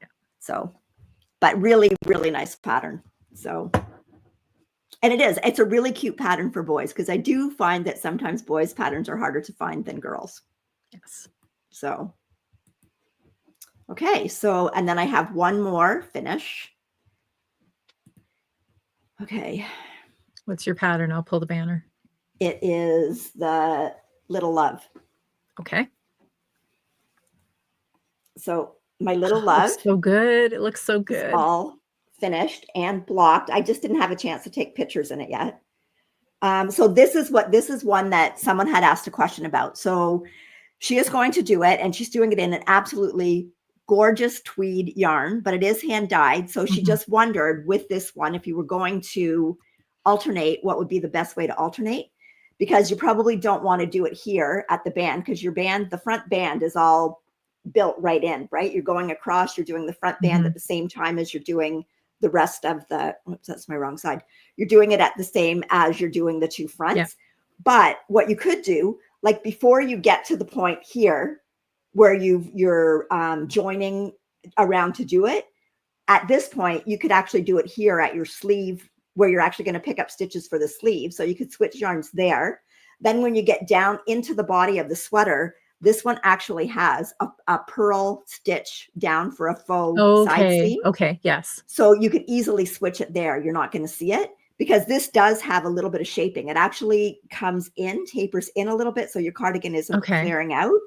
Yeah. So. But really, really nice pattern. So, And it's a really cute pattern for boys, because I do find that sometimes boys' patterns are harder to find than girls. Yes. So, okay. So, and then I have one more finish. Okay. What's your pattern? I'll pull the banner. It is the Little Love. Okay. So my Little Love. Looks so good. It looks so good. All finished and blocked. I just didn't have a chance to take pictures in it yet. So this is one that someone had asked a question about. So she is going to do it, and she's doing it in an absolutely gorgeous tweed yarn, but it is hand dyed. So she just wondered with this one, if you were going to alternate, what would be the best way to alternate? Because you probably don't want to do it here at the band, because your band, the front band is all built right in, right? You're going across, you're doing the front band at the same time as you're doing the rest of the, oops, that's my wrong side. You're doing it at the same as you're doing the two fronts. Yeah. But what you could do, like before you get to the point here where you're joining around to do it, at this point, you could actually do it here at your sleeve, where you're actually going to pick up stitches for the sleeve. So you could switch yarns there. Then when you get down into the body of the sweater, this one actually has a purl stitch down for a faux side seam. Okay, yes. So you could easily switch it there. You're not going to see it, because this does have a little bit of shaping. It actually comes in, tapers in a little bit, so your cardigan isn't flaring out.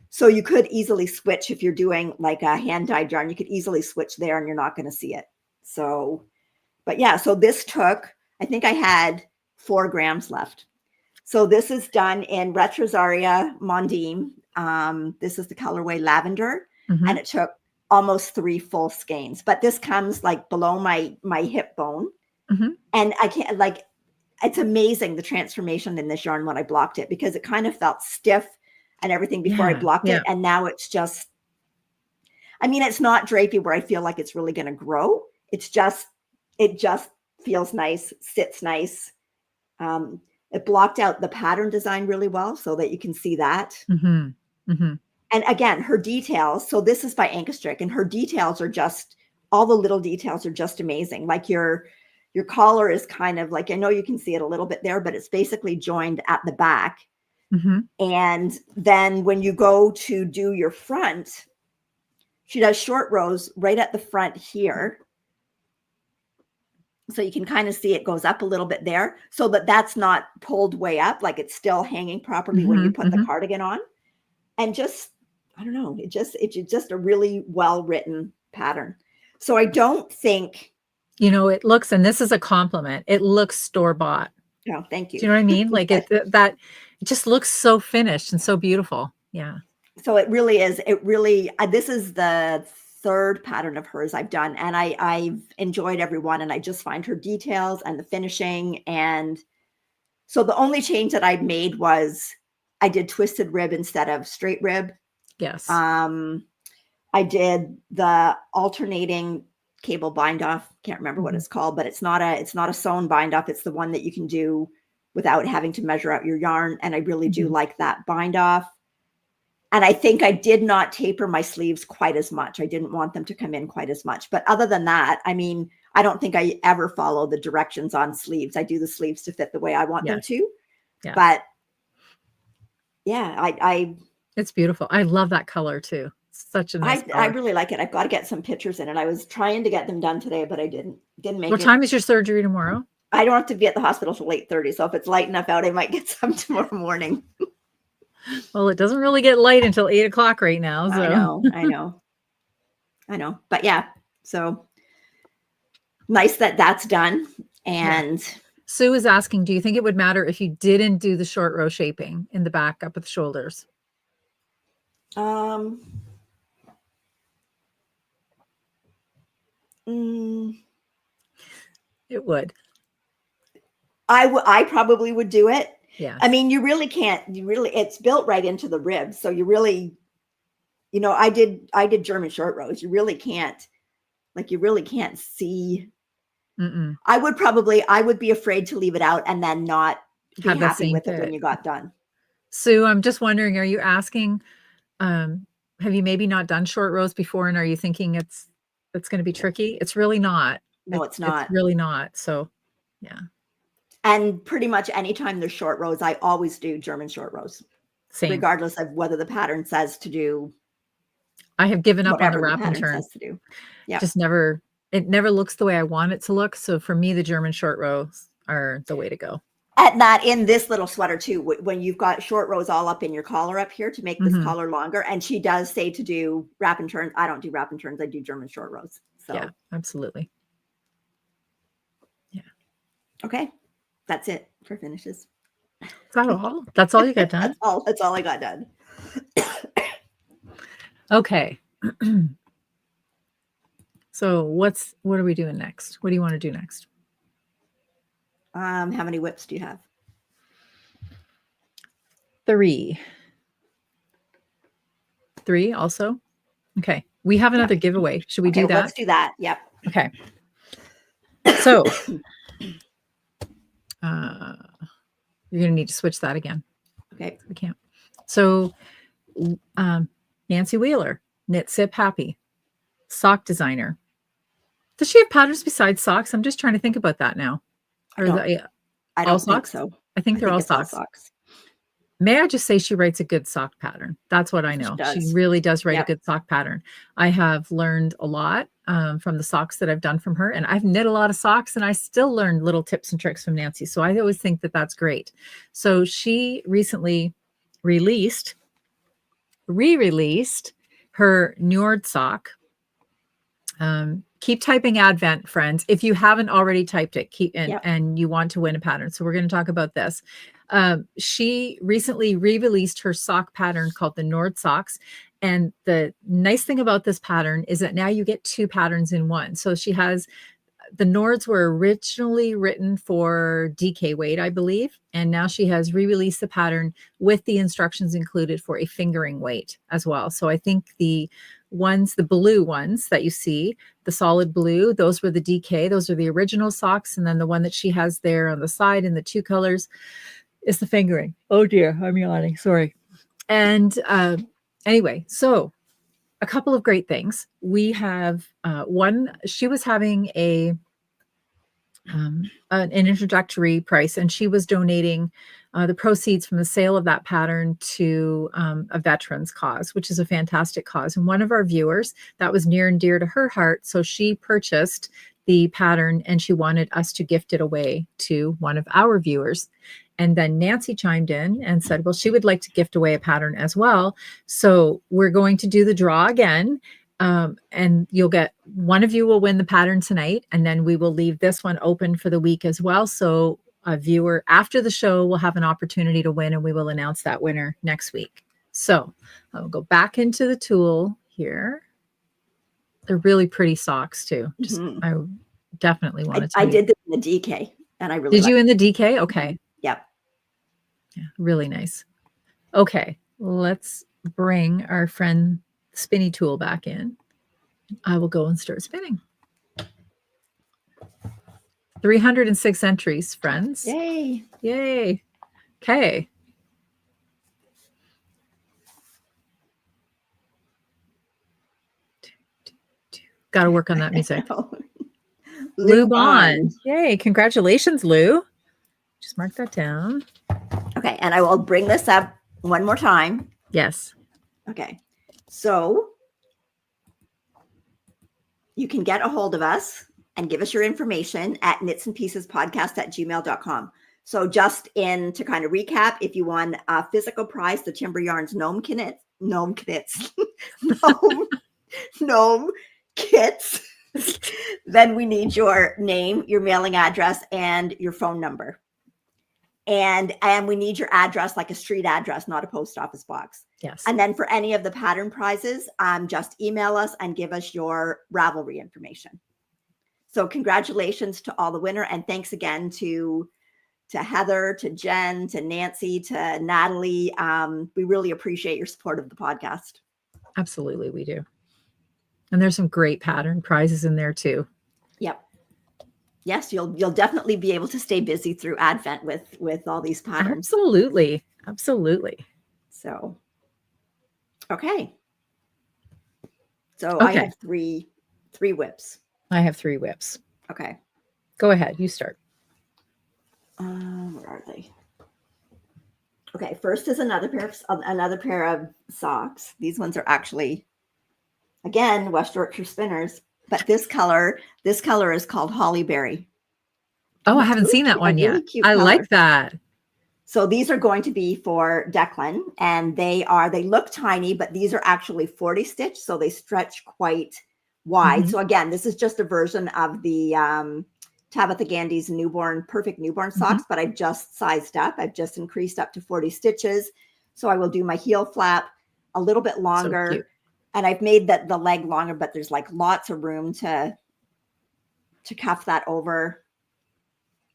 So you could easily switch if you're doing like a hand-dyed yarn. You could easily switch there, and you're not going to see it. So, but yeah, so this took, I think I had 4 grams left. So this is done in Retrosaria Mondim. This is the colorway Lavender, and it took almost 3 full skeins. But this comes like below my hip bone, and I can't, like, it's amazing the transformation in this yarn when I blocked it, because it kind of felt stiff and everything before I blocked it, and now it's just, I mean, it's not drapey where I feel like it's really going to grow. It's just, it just feels nice, sits nice. It blocked out the pattern design really well, so that you can see that. And again, her details. So this is by Ankastrick, and her details are just, all the little details are just amazing. Like your collar is kind of like, I know you can see it a little bit there, but it's basically joined at the back. And then when you go to do your front, she does short rows right at the front here. So you can kind of see it goes up a little bit there, so that that's not pulled way up, like it's still hanging properly when you put the cardigan on. And just, I don't know, it's just a really well-written pattern. So I don't think, you know, it looks, and this is a compliment, it looks store-bought. Oh, thank you. Do you know what I mean? Like it just looks so finished and so beautiful. Yeah. So it really is. It really, this is the 3rd pattern of hers I've done, and I've enjoyed every one, and I just find her details and the finishing. And so the only change that I made was I did twisted rib instead of straight rib. Yes. I did the alternating cable bind off. Can't remember what it's called, but it's not a sewn bind off. It's the one that you can do without having to measure out your yarn. And I really do like that bind off. And I think I did not taper my sleeves quite as much. I didn't want them to come in quite as much. But other than that, I mean, I don't think I ever follow the directions on sleeves. I do the sleeves to fit the way I want them to. Yeah. But yeah, it's beautiful. I love that color too. It's such a nice color. I really like it. I've got to get some pictures in it. I was trying to get them done today, but I didn't make it. What time is your surgery tomorrow? I don't have to be at the hospital till 8:30. So if it's light enough out, I might get some tomorrow morning. Well, it doesn't really get light until 8 o'clock right now. So. I know. But yeah, so nice that that's done. And Sue is asking, do you think it would matter if you didn't do the short row shaping in the back up at the shoulders? It would. I probably would do it. Yeah. I mean, it's built right into the ribs. So you really, you know, I did German short rows. You really can't see. I would be afraid to leave it out and then not be happy with it when you got done. Sue, I'm just wondering, are you asking, have you maybe not done short rows before? And are you thinking it's going to be tricky? It's really not. No, it's not. It's really not. So yeah. And pretty much anytime there's short rows, I always do German short rows, Same. regardless of whether the pattern says to do. I have given up on the Whatever the wrap and pattern turn. says to do. Yeah. Just never, it never looks the way I want it to look. So for me, the German short rows are the way to go. And that in this little sweater too, when you've got short rows all up in your collar up here to make this collar longer. And she does say to do wrap and turns. I don't do wrap and turns. I do German short rows. So yeah, absolutely. Yeah. Okay. That's it for finishes. Is that all? That's all you got done? That's all I got done. Okay. So what are we doing next? What do you want to do next? How many whips do you have? 3. 3 also? Okay. We have another giveaway. Should we do that? Let's do that. Yep. Okay. So you're going to need to switch that again. Okay. We can't. So Nancy Wheeler, Knit Sip Happy, sock designer. Does she have patterns besides socks? I'm just trying to think about that now. I don't think so. I think they're all socks. May I just say she writes a good sock pattern? That's what I know. She really does write a good sock pattern. I have learned a lot from the socks that I've done from her, and I've knit a lot of socks, and I still learn little tips and tricks from Nancy. So I always think that that's great. So she recently re-released her Njord sock. Keep typing Advent, friends. If you haven't already typed it, and you want to win a pattern. So we're going to talk about this. She recently re-released her sock pattern called the Njord socks. And the nice thing about this pattern is that now you get 2 patterns in one. So she has, the Nyords were originally written for DK weight, I believe. And now she has re-released the pattern with the instructions included for a fingering weight as well. So I think the blue ones that you see, the solid blue, those were the DK. Those are the original socks. And then the one that she has there on the side in the 2 colors is the fingering. Oh dear, I'm yawning. Sorry. And anyway, so a couple of great things. We have one, she was having an introductory price, and she was donating the proceeds from the sale of that pattern to a veterans cause, which is a fantastic cause. And one of our viewers, that was near and dear to her heart. So she purchased the pattern and she wanted us to gift it away to one of our viewers. And then Nancy chimed in and said, well, she would like to gift away a pattern as well. So we're going to do the draw again. And you'll get, one of you will win the pattern tonight. And then we will leave this one open for the week as well. So a viewer after the show will have an opportunity to win, and we will announce that winner next week. So I'll go back into the tool here. They're really pretty socks too. I definitely wanted to. I did this in the DK, and I really did. You in the DK? Okay. Yep. Yeah, really nice. Okay, let's bring our friend Spinny Tool back in. I will go and start spinning. 306 entries, friends. Yay. Yay. Okay. Got to work on that music. Lou Bond. Yay. Congratulations, Lou. Just mark that down. Okay. And I will bring this up one more time. Yes. Okay. So you can get a hold of us and give us your information at knitsandpiecespodcast@gmail.com. So just to kind of recap, if you want a physical prize, the Timber Yarns Gnome kits, then we need your name, your mailing address, and your phone number. And we need your address, like a street address, not a post office box. Yes. And then for any of the pattern prizes, just email us and give us your Ravelry information. So congratulations to all the winner. And thanks again to Heather, to Jen, to Nancy, to Natalie. We really appreciate your support of the podcast. Absolutely, we do. And there's some great pattern prizes in there too. Yep. Yes, you'll definitely be able to stay busy through Advent with all these patterns. Absolutely. Absolutely. So, okay. So I have three whips. I have 3 whips. Okay. Go ahead. You start. Where are they? Okay, first is another pair of socks. These ones are actually, again, West Yorkshire spinners, but this color is called Hollyberry. Oh, I haven't seen that one yet. Really cute I color. like that. So these are going to be for Declan, and they look tiny, but these are actually 40 stitch, so they stretch quite wide. So again, this is just a version of the Tabitha Gandy's perfect newborn socks, but I just sized up. I've just increased up to 40 stitches. So I will do my heel flap a little bit longer. So and I've made the leg longer, but there's like lots of room to cuff that over.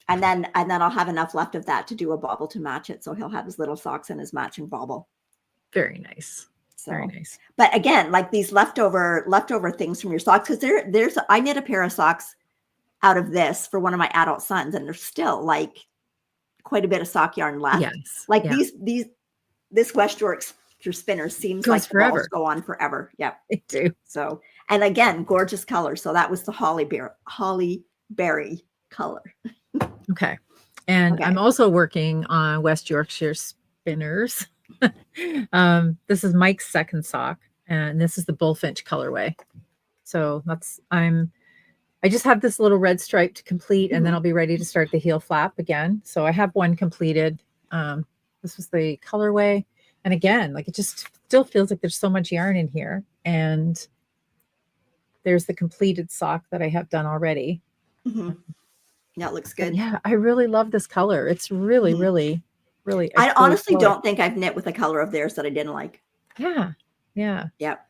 And then I'll have enough left of that to do a bobble to match it. So he'll have his little socks and his matching bobble. Very nice. So, very nice. But again, like these leftover things from your socks, because I knit a pair of socks out of this for one of my adult sons, and there's still like quite a bit of sock yarn left. Yes. Like this West Yorkshire spinner seems like the balls go on forever. Yeah, they do. So, and again, gorgeous color. So that was the Hollyberry color. Okay. And I'm also working on West Yorkshire spinners. This is Mike's second sock, and this is the Bullfinch colorway. So I just have this little red stripe to complete, and then I'll be ready to start the heel flap again. So I have one completed. This was the colorway. And again, like it just still feels like there's so much yarn in here. And there's the completed sock that I have done already. Yeah, it looks good. But yeah, I really love this color. It's really, really, really. I honestly don't think I've knit with a color of theirs that I didn't like. Yeah. Yeah. Yep.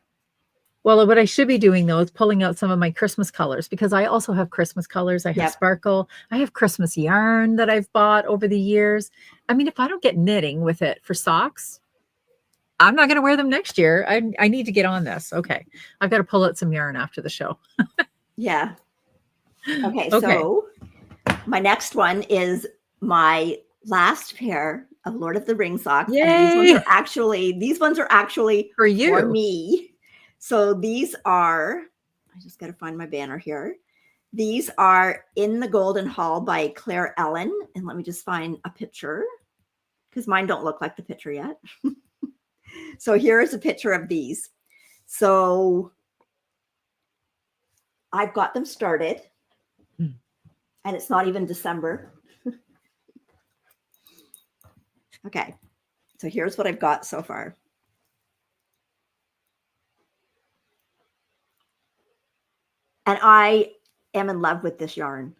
Well, what I should be doing though is pulling out some of my Christmas colors, because I also have Christmas colors. I have sparkle. I have Christmas yarn that I've bought over the years. I mean, if I don't get knitting with it for socks, I'm not going to wear them next year. I need to get on this. Okay. I've got to pull out some yarn after the show. Yeah. Okay. So my next one is my last pair of Lord of the Rings socks. Yay! And these ones are actually for you. For me. So these are, I just got to find my banner here. These are In the Golden Hall by Claire Ellen. And let me just find a picture, because mine don't look like the picture yet. So here is a picture of these. So I've got them started, and it's not even December. Okay. So here's what I've got so far. And I am in love with this yarn.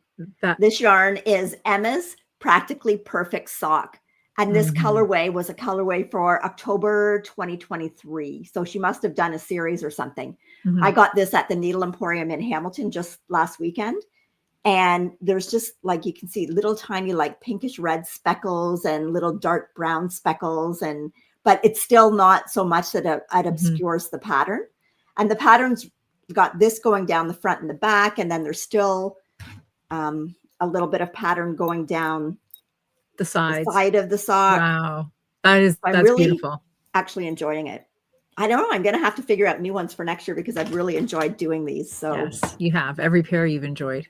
This yarn is Emma's Practically Perfect Sock. And this colorway was a colorway for October 2023. So she must have done a series or something. I got this at the Needle Emporium in Hamilton just last weekend. And there's just, like, you can see little tiny like pinkish red speckles and little dark brown speckles. But it's still not so much that it obscures the pattern. And the pattern's got this going down the front and the back. And then there's still a little bit of pattern going down the side of the sock. Wow. That's really beautiful. Actually enjoying it. I don't know. I'm going to have to figure out new ones for next year, because I've really enjoyed doing these. So yes, you have. Every pair you've enjoyed.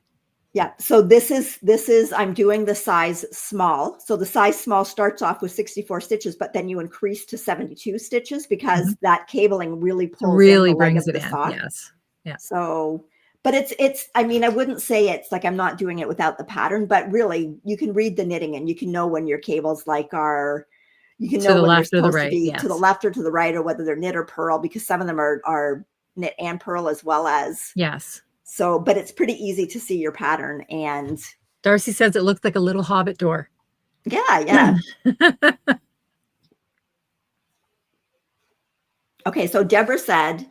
Yeah. So this is, I'm doing the size small. So the size small starts off with 64 stitches, but then you increase to 72 stitches because that cabling really pulls really in the brings leg it of the in. sock. Yes. Yeah. So, but it's, I mean, I wouldn't say it's like I'm not doing it without the pattern, but really you can read the knitting and you can know when your cables like are, you can know when they're supposed to be to the left or to the right, or whether they're knit or purl, because some of them are knit and purl as well as. Yes. So, but it's pretty easy to see your pattern. And Darcy says it looks like a little hobbit door. Yeah. Yeah. Okay. So Deborah said,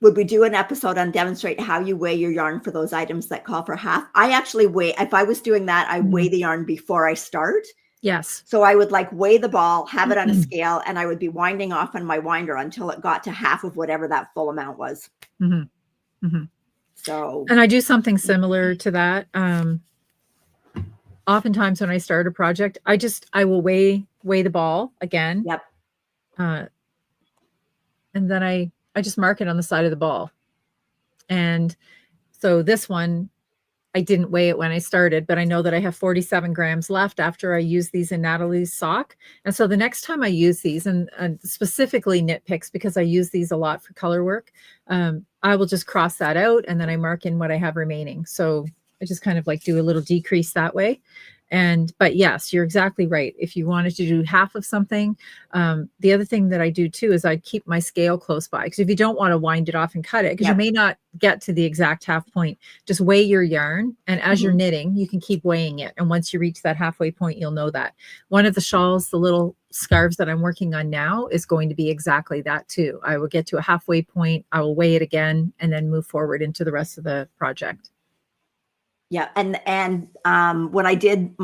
would we do an episode on demonstrate how you weigh your yarn for those items that call for half? I actually weigh, if I was doing that, I weigh the yarn before I start. Yes. So I would like weigh the ball, have it on a scale, and I would be winding off on my winder until it got to half of whatever that full amount was. So, and I do something similar to that. Oftentimes when I start a project, I will weigh the ball again. Yep. And then I just mark it on the side of the ball. And so this one, I didn't weigh it when I started, but I know that I have 47 grams left after I use these in Natalie's sock. And so the next time I use these, and specifically knit picks, because I use these a lot for color work, I will just cross that out and then I mark in what I have remaining. So I just kind of like do a little decrease that way. But yes, you're exactly right. If you wanted to do half of something, the other thing that I do too is I keep my scale close by, because if you don't want to wind it off and cut it, because you may not get to the exact half point, just weigh your yarn. And as you're knitting, you can keep weighing it. And once you reach that halfway point, you'll know that. One of the shawls, the little scarves that I'm working on now, is going to be exactly that too. I will get to a halfway point, I will weigh it again, and then move forward into the rest of the project. Yeah. And when I did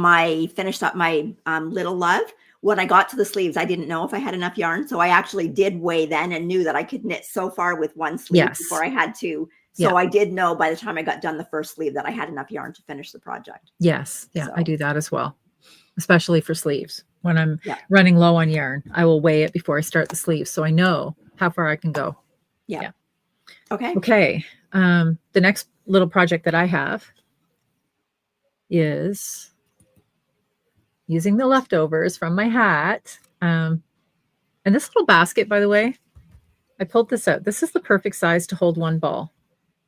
finished up my Little Love, when I got to the sleeves, I didn't know if I had enough yarn. So I actually did weigh then and knew that I could knit so far with one sleeve before I had to. So I did know by the time I got done the first sleeve that I had enough yarn to finish the project. Yes. Yeah, so I do that as well, especially for sleeves. When I'm running low on yarn, I will weigh it before I start the sleeves, so I know how far I can go. Yeah. Okay. Okay. The next little project that I have is using the leftovers from my hat. And this little basket, by the way, I pulled this out. This is the perfect size to hold one ball.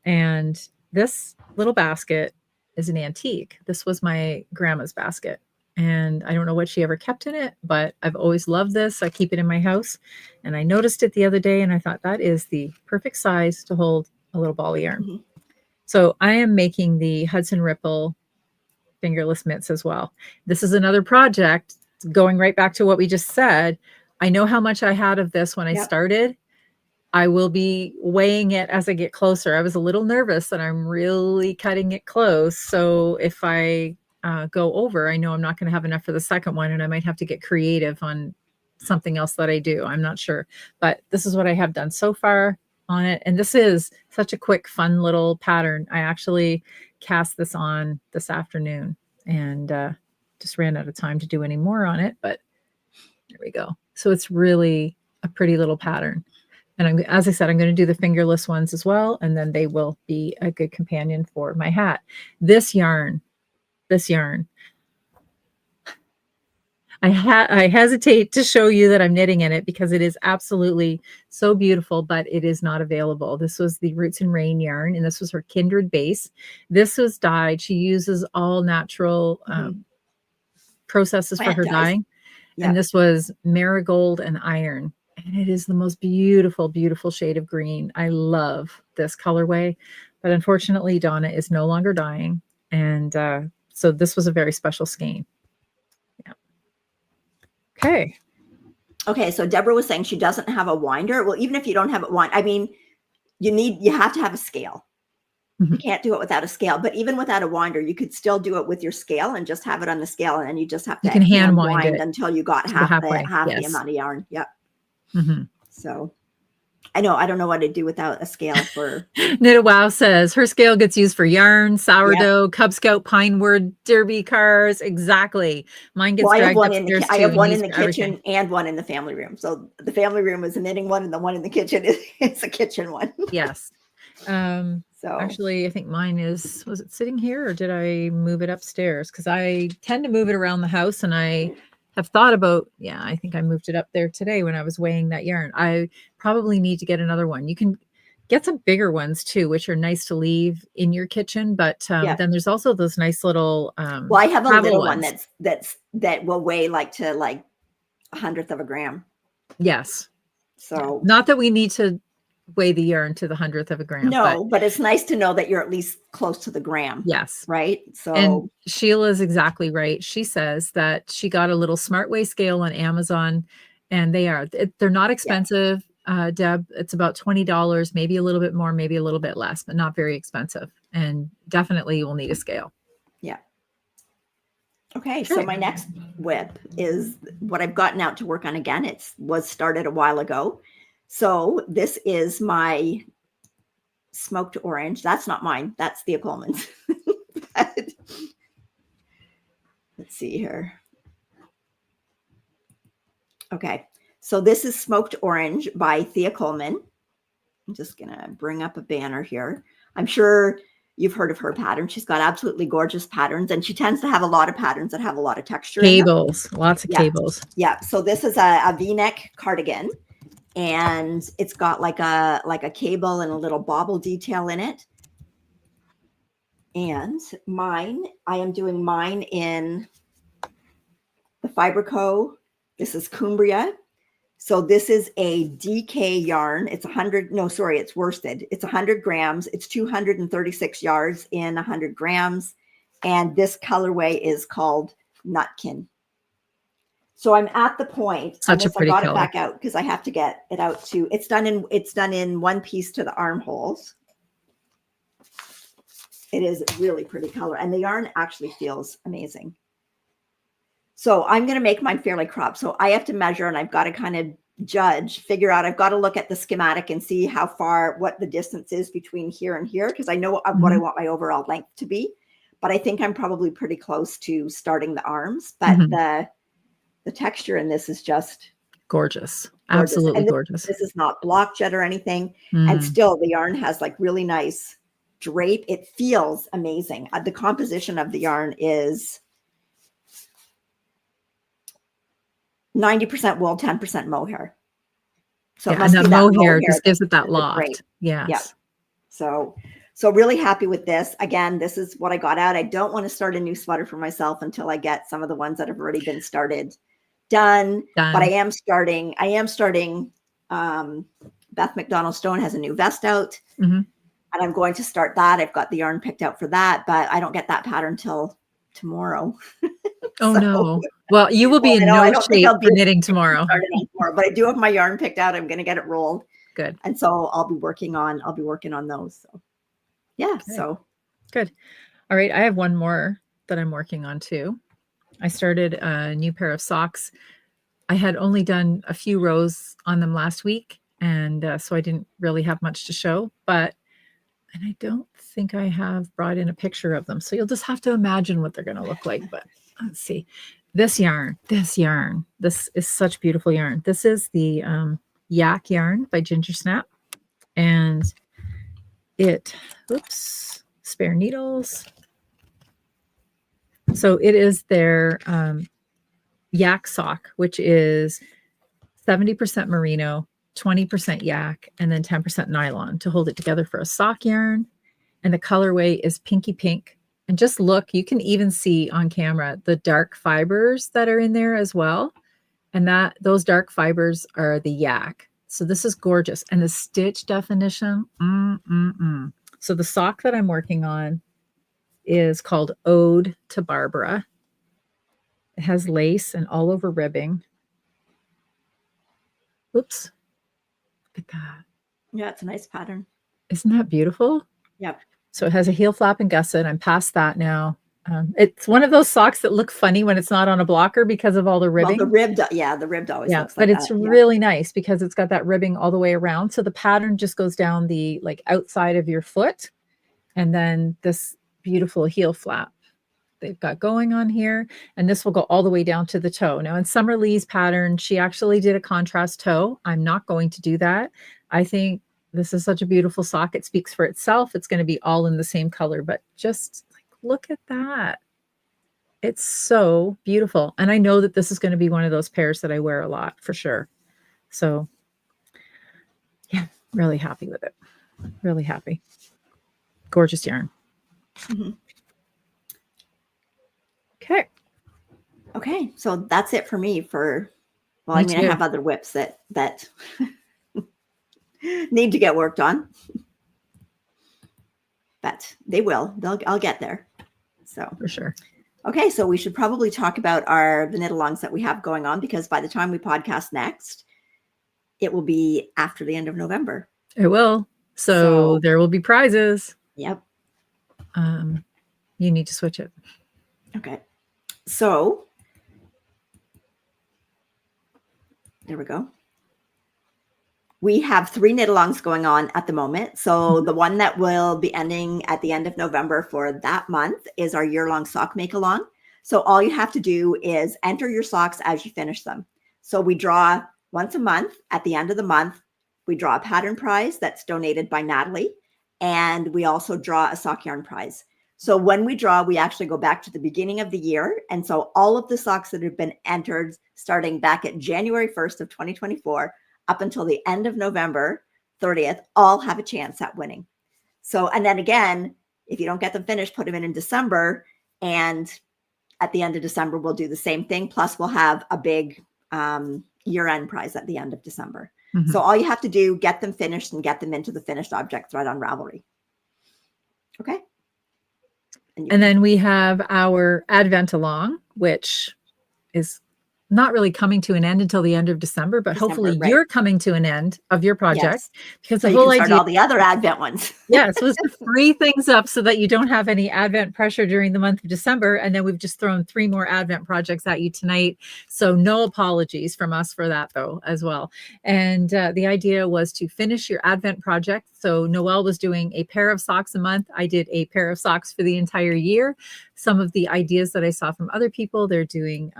And this little basket is an antique. This was my grandma's basket. And I don't know what she ever kept in it, but I've always loved this. I keep it in my house. And I noticed it the other day and I thought that is the perfect size to hold a little ball of yarn. So I am making the Hudson Ripple fingerless mitts as well. This is another project going right back to what we just said. I know how much I had of this when I started. I will be weighing it as I get closer. I was a little nervous that I'm really cutting it close. So if I go over, I know I'm not going to have enough for the second one, and I might have to get creative on something else that I do. I'm not sure, but this is what I have done so far on it. And this is such a quick, fun little pattern. I actually cast this on this afternoon and just ran out of time to do any more on it, but there we go. So it's really a pretty little pattern. And as I said, I'm going to do the fingerless ones as well, and then they will be a good companion for my hat. This yarn, I hesitate to show you that I'm knitting in it because it is absolutely so beautiful, but it is not available. This was the Roots and Rain yarn, and this was her Kindred base. This was dyed. She uses all natural processes for her dyeing. And this was marigold and iron. And it is the most beautiful, beautiful shade of green. I love this colorway, but unfortunately Donna is no longer dyeing. And so this was a very special skein. Yeah. Okay. Okay. So Deborah was saying she doesn't have a winder. Well, even if you don't have a winder, I mean, you have to have a scale. You can't do it without a scale, but even without a winder, you could still do it with your scale and just have it on the scale. And then you just have to hand wind until you got half the amount of yarn. Yep. So I don't know what to do without a scale for. Knit a Wow says her scale gets used for yarn, sourdough, Cub Scout, pine wood, derby cars. Exactly. Mine gets dragged upstairs too. I have one in the kitchen and one in the family room. So the family room is a knitting one, and the one in the kitchen is a kitchen one. Yes. So actually, I think mine was it sitting here or did I move it upstairs? Because I tend to move it around the house, and I have thought about, I think I moved it up there today when I was weighing that yarn. I probably need to get another one. You can get some bigger ones too, which are nice to leave in your kitchen. But then there's also those nice little well, I have a little one that will weigh like 1/100th of a gram. Yes. So not that we need to weigh the yarn to the 100th of a gram. No, but it's nice to know that you're at least close to the gram. Yes. Right. So and Sheila's exactly right. She says that she got a little smart weigh scale on Amazon, and they're not expensive. Deb, it's about $20, maybe a little bit more, maybe a little bit less, but not very expensive. And definitely you will need a scale. Yeah. Okay. So my next whip is what I've gotten out to work on again. It was started a while ago. So this is my smoked orange. That's not mine. That's Thea Coleman's. Let's see here. Okay. So this is Smoked Orange by Thea Coleman. I'm just going to bring up a banner here. I'm sure You've heard of her pattern. She's got absolutely gorgeous patterns, and she tends to have a lot of patterns that have a lot of texture in them. Cables, lots of cables. Yeah. So this is a V-neck cardigan, and it's got like a cable and a little bobble detail in it. And mine, I am doing mine in the Fiberco. This is Cumbria. So this is a DK yarn. It's it's worsted. It's 100 grams. It's 236 yards in 100 grams. And this colorway is called Nutkin. So I'm at the point. Such a pretty color. I got it back out because I have to get it out to, it's done in one piece to the armholes. It is really pretty color. And the yarn actually feels amazing. So I'm going to make mine fairly cropped. So I have to measure, and I've got to kind of figure out, I've got to look at the schematic and see what the distance is between here and here, because I know what I want my overall length to be. But I think I'm probably pretty close to starting the arms. But the texture in this is just gorgeous. Absolutely gorgeous. This is not block jet or anything. And still the yarn has like really nice drape. It feels amazing. The composition of the yarn is 90% wool, 10% mohair. So and that mohair just gives it that loft. Yes. Yeah. So really happy with this. Again, this is what I got out. I don't want to start a new sweater for myself until I get some of the ones that have already been done. But I am starting. Beth McDonald Stone has a new vest out, and I'm going to start that. I've got the yarn picked out for that, but I don't get that pattern till tomorrow. Oh no. Well, you will be in no shape for knitting tomorrow. But I do have my yarn picked out. I'm going to get it rolled. Good. And so I'll be working on those. So yeah. Okay. So good. All right. I have one more that I'm working on too. I started a new pair of socks. I had only done a few rows on them last week. And so I didn't really have much to show, and I don't think I have brought in a picture of them. So you'll just have to imagine what they're going to look like. But let's see. This yarn, this is such beautiful yarn. This is the Yak yarn by Ginger Snap. And spare needles. So it is their Yak sock, which is 70% merino, 20% yak, and then 10% nylon to hold it together for a sock yarn. And the colorway is pinky pink. And just look, you can even see on camera the dark fibers that are in there as well. And those dark fibers are the yak. So this is gorgeous. And the stitch definition, So the sock that I'm working on is called Ode to Barbara. It has lace and all over ribbing. Oops. Look at that. yeah, it's a nice pattern. Isn't that beautiful? Yep. So it has a heel flap and gusset. I'm past that now. It's one of those socks that look funny when it's not on a blocker because of all the ribbing. Well, the ribbed always looks like but it's really nice because it's got that ribbing all the way around. So the pattern just goes down the outside of your foot, and then this beautiful heel flap they've got going on here, and this will go all the way down to the toe. Now in Summer Lee's pattern, she actually did a contrast toe. I'm not going to do that. I think this is such a beautiful sock. It speaks for itself. It's going to be all in the same color, but just look at that. It's so beautiful. And I know that this is going to be one of those pairs that I wear a lot for sure. So yeah, really happy with it. Really happy. Gorgeous yarn. Okay. So that's it for me I have other whips that need to get worked on, but I'll get there. So for sure. Okay. So we should probably talk about the knit-alongs that we have going on, because by the time we podcast next, it will be after the end of November. It will. So there will be prizes. Yep. You need to switch it. Okay. So there we go. We have 3 knit-alongs going on at the moment. So the one that will be ending at the end of November for that month is our year-long sock make-along. So all you have to do is enter your socks as you finish them. So we draw once a month. At the end of the month, we draw a pattern prize that's donated by Natalie. and we also draw a sock yarn prize. So when we draw, we actually go back to the beginning of the year. And so all of the socks that have been entered starting back at January 1st of 2024 up until the end of November 30th, all have a chance at winning. So, and then again, if you don't get them finished, put them in December. And at the end of December, we'll do the same thing. Plus we'll have a big year-end prize at the end of December. Mm-hmm. So all you have to do, get them finished and get them into the finished object thread on Ravelry. Okay. And then we have our Advent Along, which is not really coming to an end until the end of December, but hopefully right. You're coming to an end of your project, yes. because so the whole idea idea, all the other Advent ones. yes, was to free things up so that you don't have any Advent pressure during the month of December. And then we've just thrown 3 more Advent projects at you tonight. So no apologies from us for that though, as well. And the idea was to finish your Advent project. So Noelle was doing a pair of socks a month. I did a pair of socks for the entire year. Some of the ideas that I saw from other people, they're doing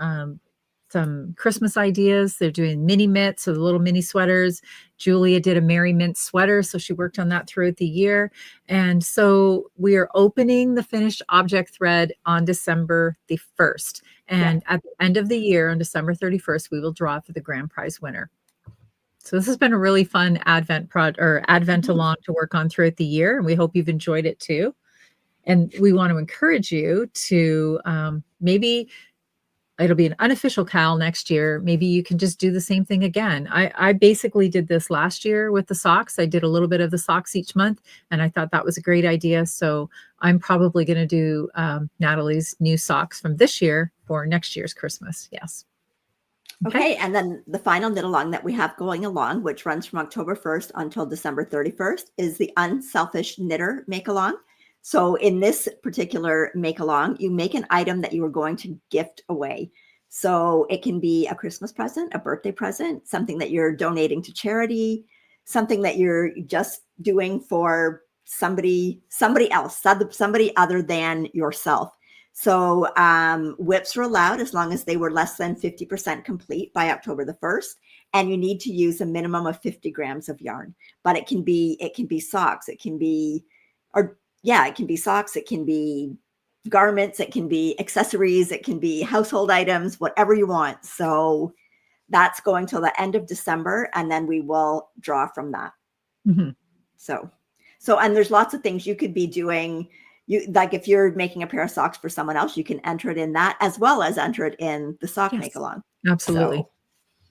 some Christmas ideas. They're doing mini mitts, so the little mini sweaters. Julia did a Merry Mint sweater, so she worked on that throughout the year. And so we are opening the finished object thread on December the 1st. And at the end of the year, on December 31st, we will draw for the grand prize winner. So this has been a really fun Advent Along to work on throughout the year, and we hope you've enjoyed it too. And we want to encourage you to maybe it'll be an unofficial Cal next year. Maybe you can just do the same thing again. I basically did this last year with the socks. I did a little bit of the socks each month, and I thought that was a great idea. So I'm probably going to do Natalie's new socks from this year for next year's Christmas. Yes. Okay. And then the final knit along that we have going along, which runs from October 1st until December 31st, is the Unselfish Knitter Make Along. So in this particular make along, you make an item that you are going to gift away. So it can be a Christmas present, a birthday present, something that you're donating to charity, something that you're just doing for somebody else, somebody other than yourself. So whips are allowed as long as they were less than 50% complete by October the 1st. And you need to use a minimum of 50 grams of yarn. But it can be socks, it can be socks, it can be garments, it can be accessories, it can be household items, whatever you want. So that's going till the end of December, and then we will draw from that. Mm-hmm. So, and there's lots of things you could be doing. Like if you're making a pair of socks for someone else, you can enter it in that as well as enter it in the sock make along. Absolutely. So,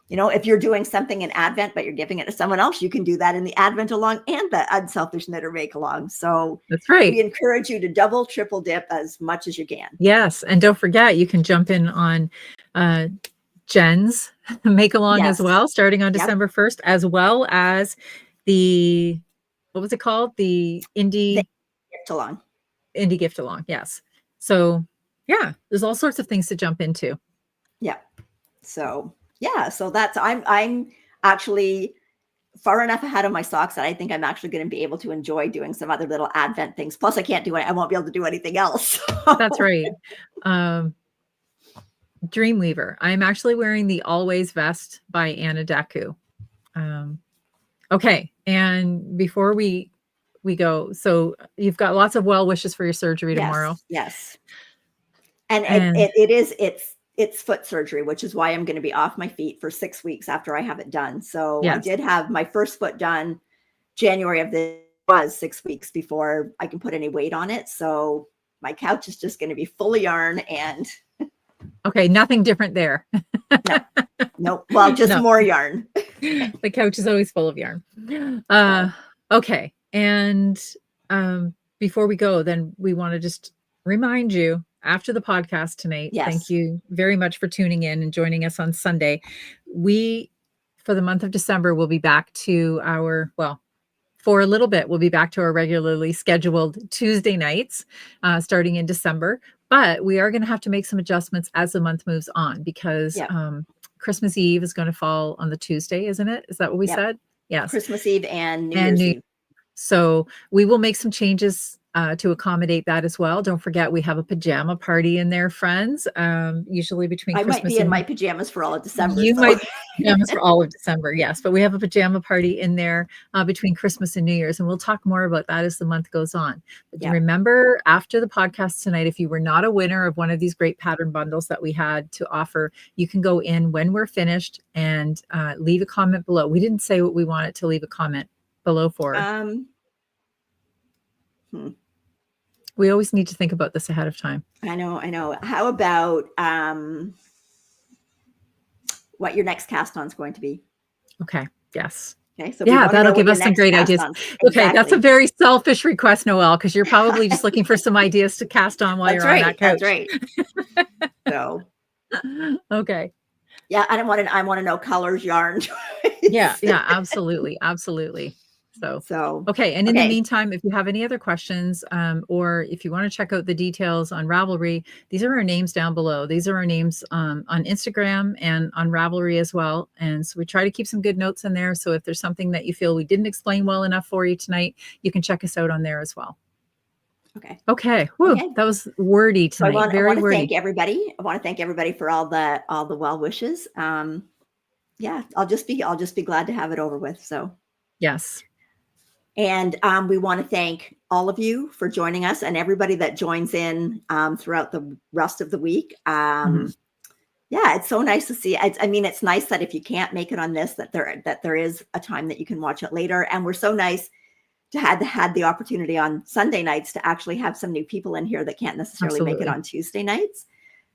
if you're doing something in Advent, but you're giving it to someone else, you can do that in the Advent along and the Unselfish Knitter Make Along. So that's right. We encourage you to double, triple dip as much as you can. Yes. And don't forget, you can jump in on Jen's Make Along as well, starting on December 1st, as well as the, what was it called? The Indie Gift Along. Indie Gift Along. Yes. So yeah, there's all sorts of things to jump into. Yeah. So that's, I'm actually far enough ahead of my socks that I think I'm actually going to be able to enjoy doing some other little Advent things. Plus I can't do it. I won't be able to do anything else. That's right. Dreamweaver. I'm actually wearing the Always Vest by Anna Daku. Okay. And before we go, so you've got lots of well wishes for your surgery tomorrow. Yes. And it's foot surgery, which is why I'm going to be off my feet for 6 weeks after I have it done. So I did have my first foot done January of this, was 6 weeks before I can put any weight on it. So my couch is just going to be full of yarn and. Okay. Nothing different there. No. Well, just more yarn. The couch is always full of yarn. Okay. And before we go, then we want to just remind you, after the podcast tonight, thank you very much for tuning in and joining us on Sunday. We, for the month of December, will be back to for a little bit, we'll be back to our regularly scheduled Tuesday nights, starting in December. But we are going to have to make some adjustments as the month moves on, because Christmas Eve is going to fall on the Tuesday, isn't it? Is that what we said? Yes. Christmas Eve and New Year's Eve. So we will make some changes to accommodate that as well. Don't forget, we have a pajama party in there, friends. Usually between I Christmas might be in and my pajamas for all of December. you so. might be pajamas for all of December, yes. But we have a pajama party in there between Christmas and New Year's, and we'll talk more about that as the month goes on. But Yeah. remember, after the podcast tonight, if you were not a winner of one of these great pattern bundles that we had to offer, you can go in when we're finished and leave a comment below. We didn't say what we wanted to leave a comment below for. We always need to think about this ahead of time. I know. How about what your next cast on is going to be? Okay. Yes. Okay. So yeah, that'll give us some great ideas. Exactly. Okay. That's a very selfish request, Noelle, because you're probably just looking for some ideas to cast on while you're on that couch. That's right. So. Okay. Yeah. I want to know colors, yarn. Yeah. Absolutely. So okay. And in the meantime, if you have any other questions, or if you want to check out the details on Ravelry, these are our names down below. These are our names on Instagram and on Ravelry as well. And so we try to keep some good notes in there. So if there's something that you feel we didn't explain well enough for you tonight, you can check us out on there as well. Okay. Whew, okay. That was wordy tonight. So I want to wordy. Thank everybody. I want to thank everybody for all the well wishes. Yeah, I'll just be glad to have it over with. So yes. And we want to thank all of you for joining us and everybody that joins in throughout the rest of the week. Yeah, it's so nice to see. I mean, it's nice that if you can't make it on this, that there is a time that you can watch it later. And we're so nice to had the opportunity on Sunday nights to actually have some new people in here that can't necessarily make it on Tuesday nights.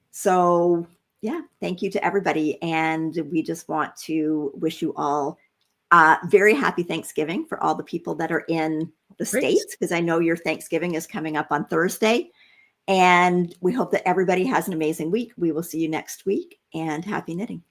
So yeah, thank you to everybody. And we just want to wish you all very happy Thanksgiving for all the people that are in the States, because I know your Thanksgiving is coming up on Thursday. And we hope that everybody has an amazing week. We will see you next week, and happy knitting.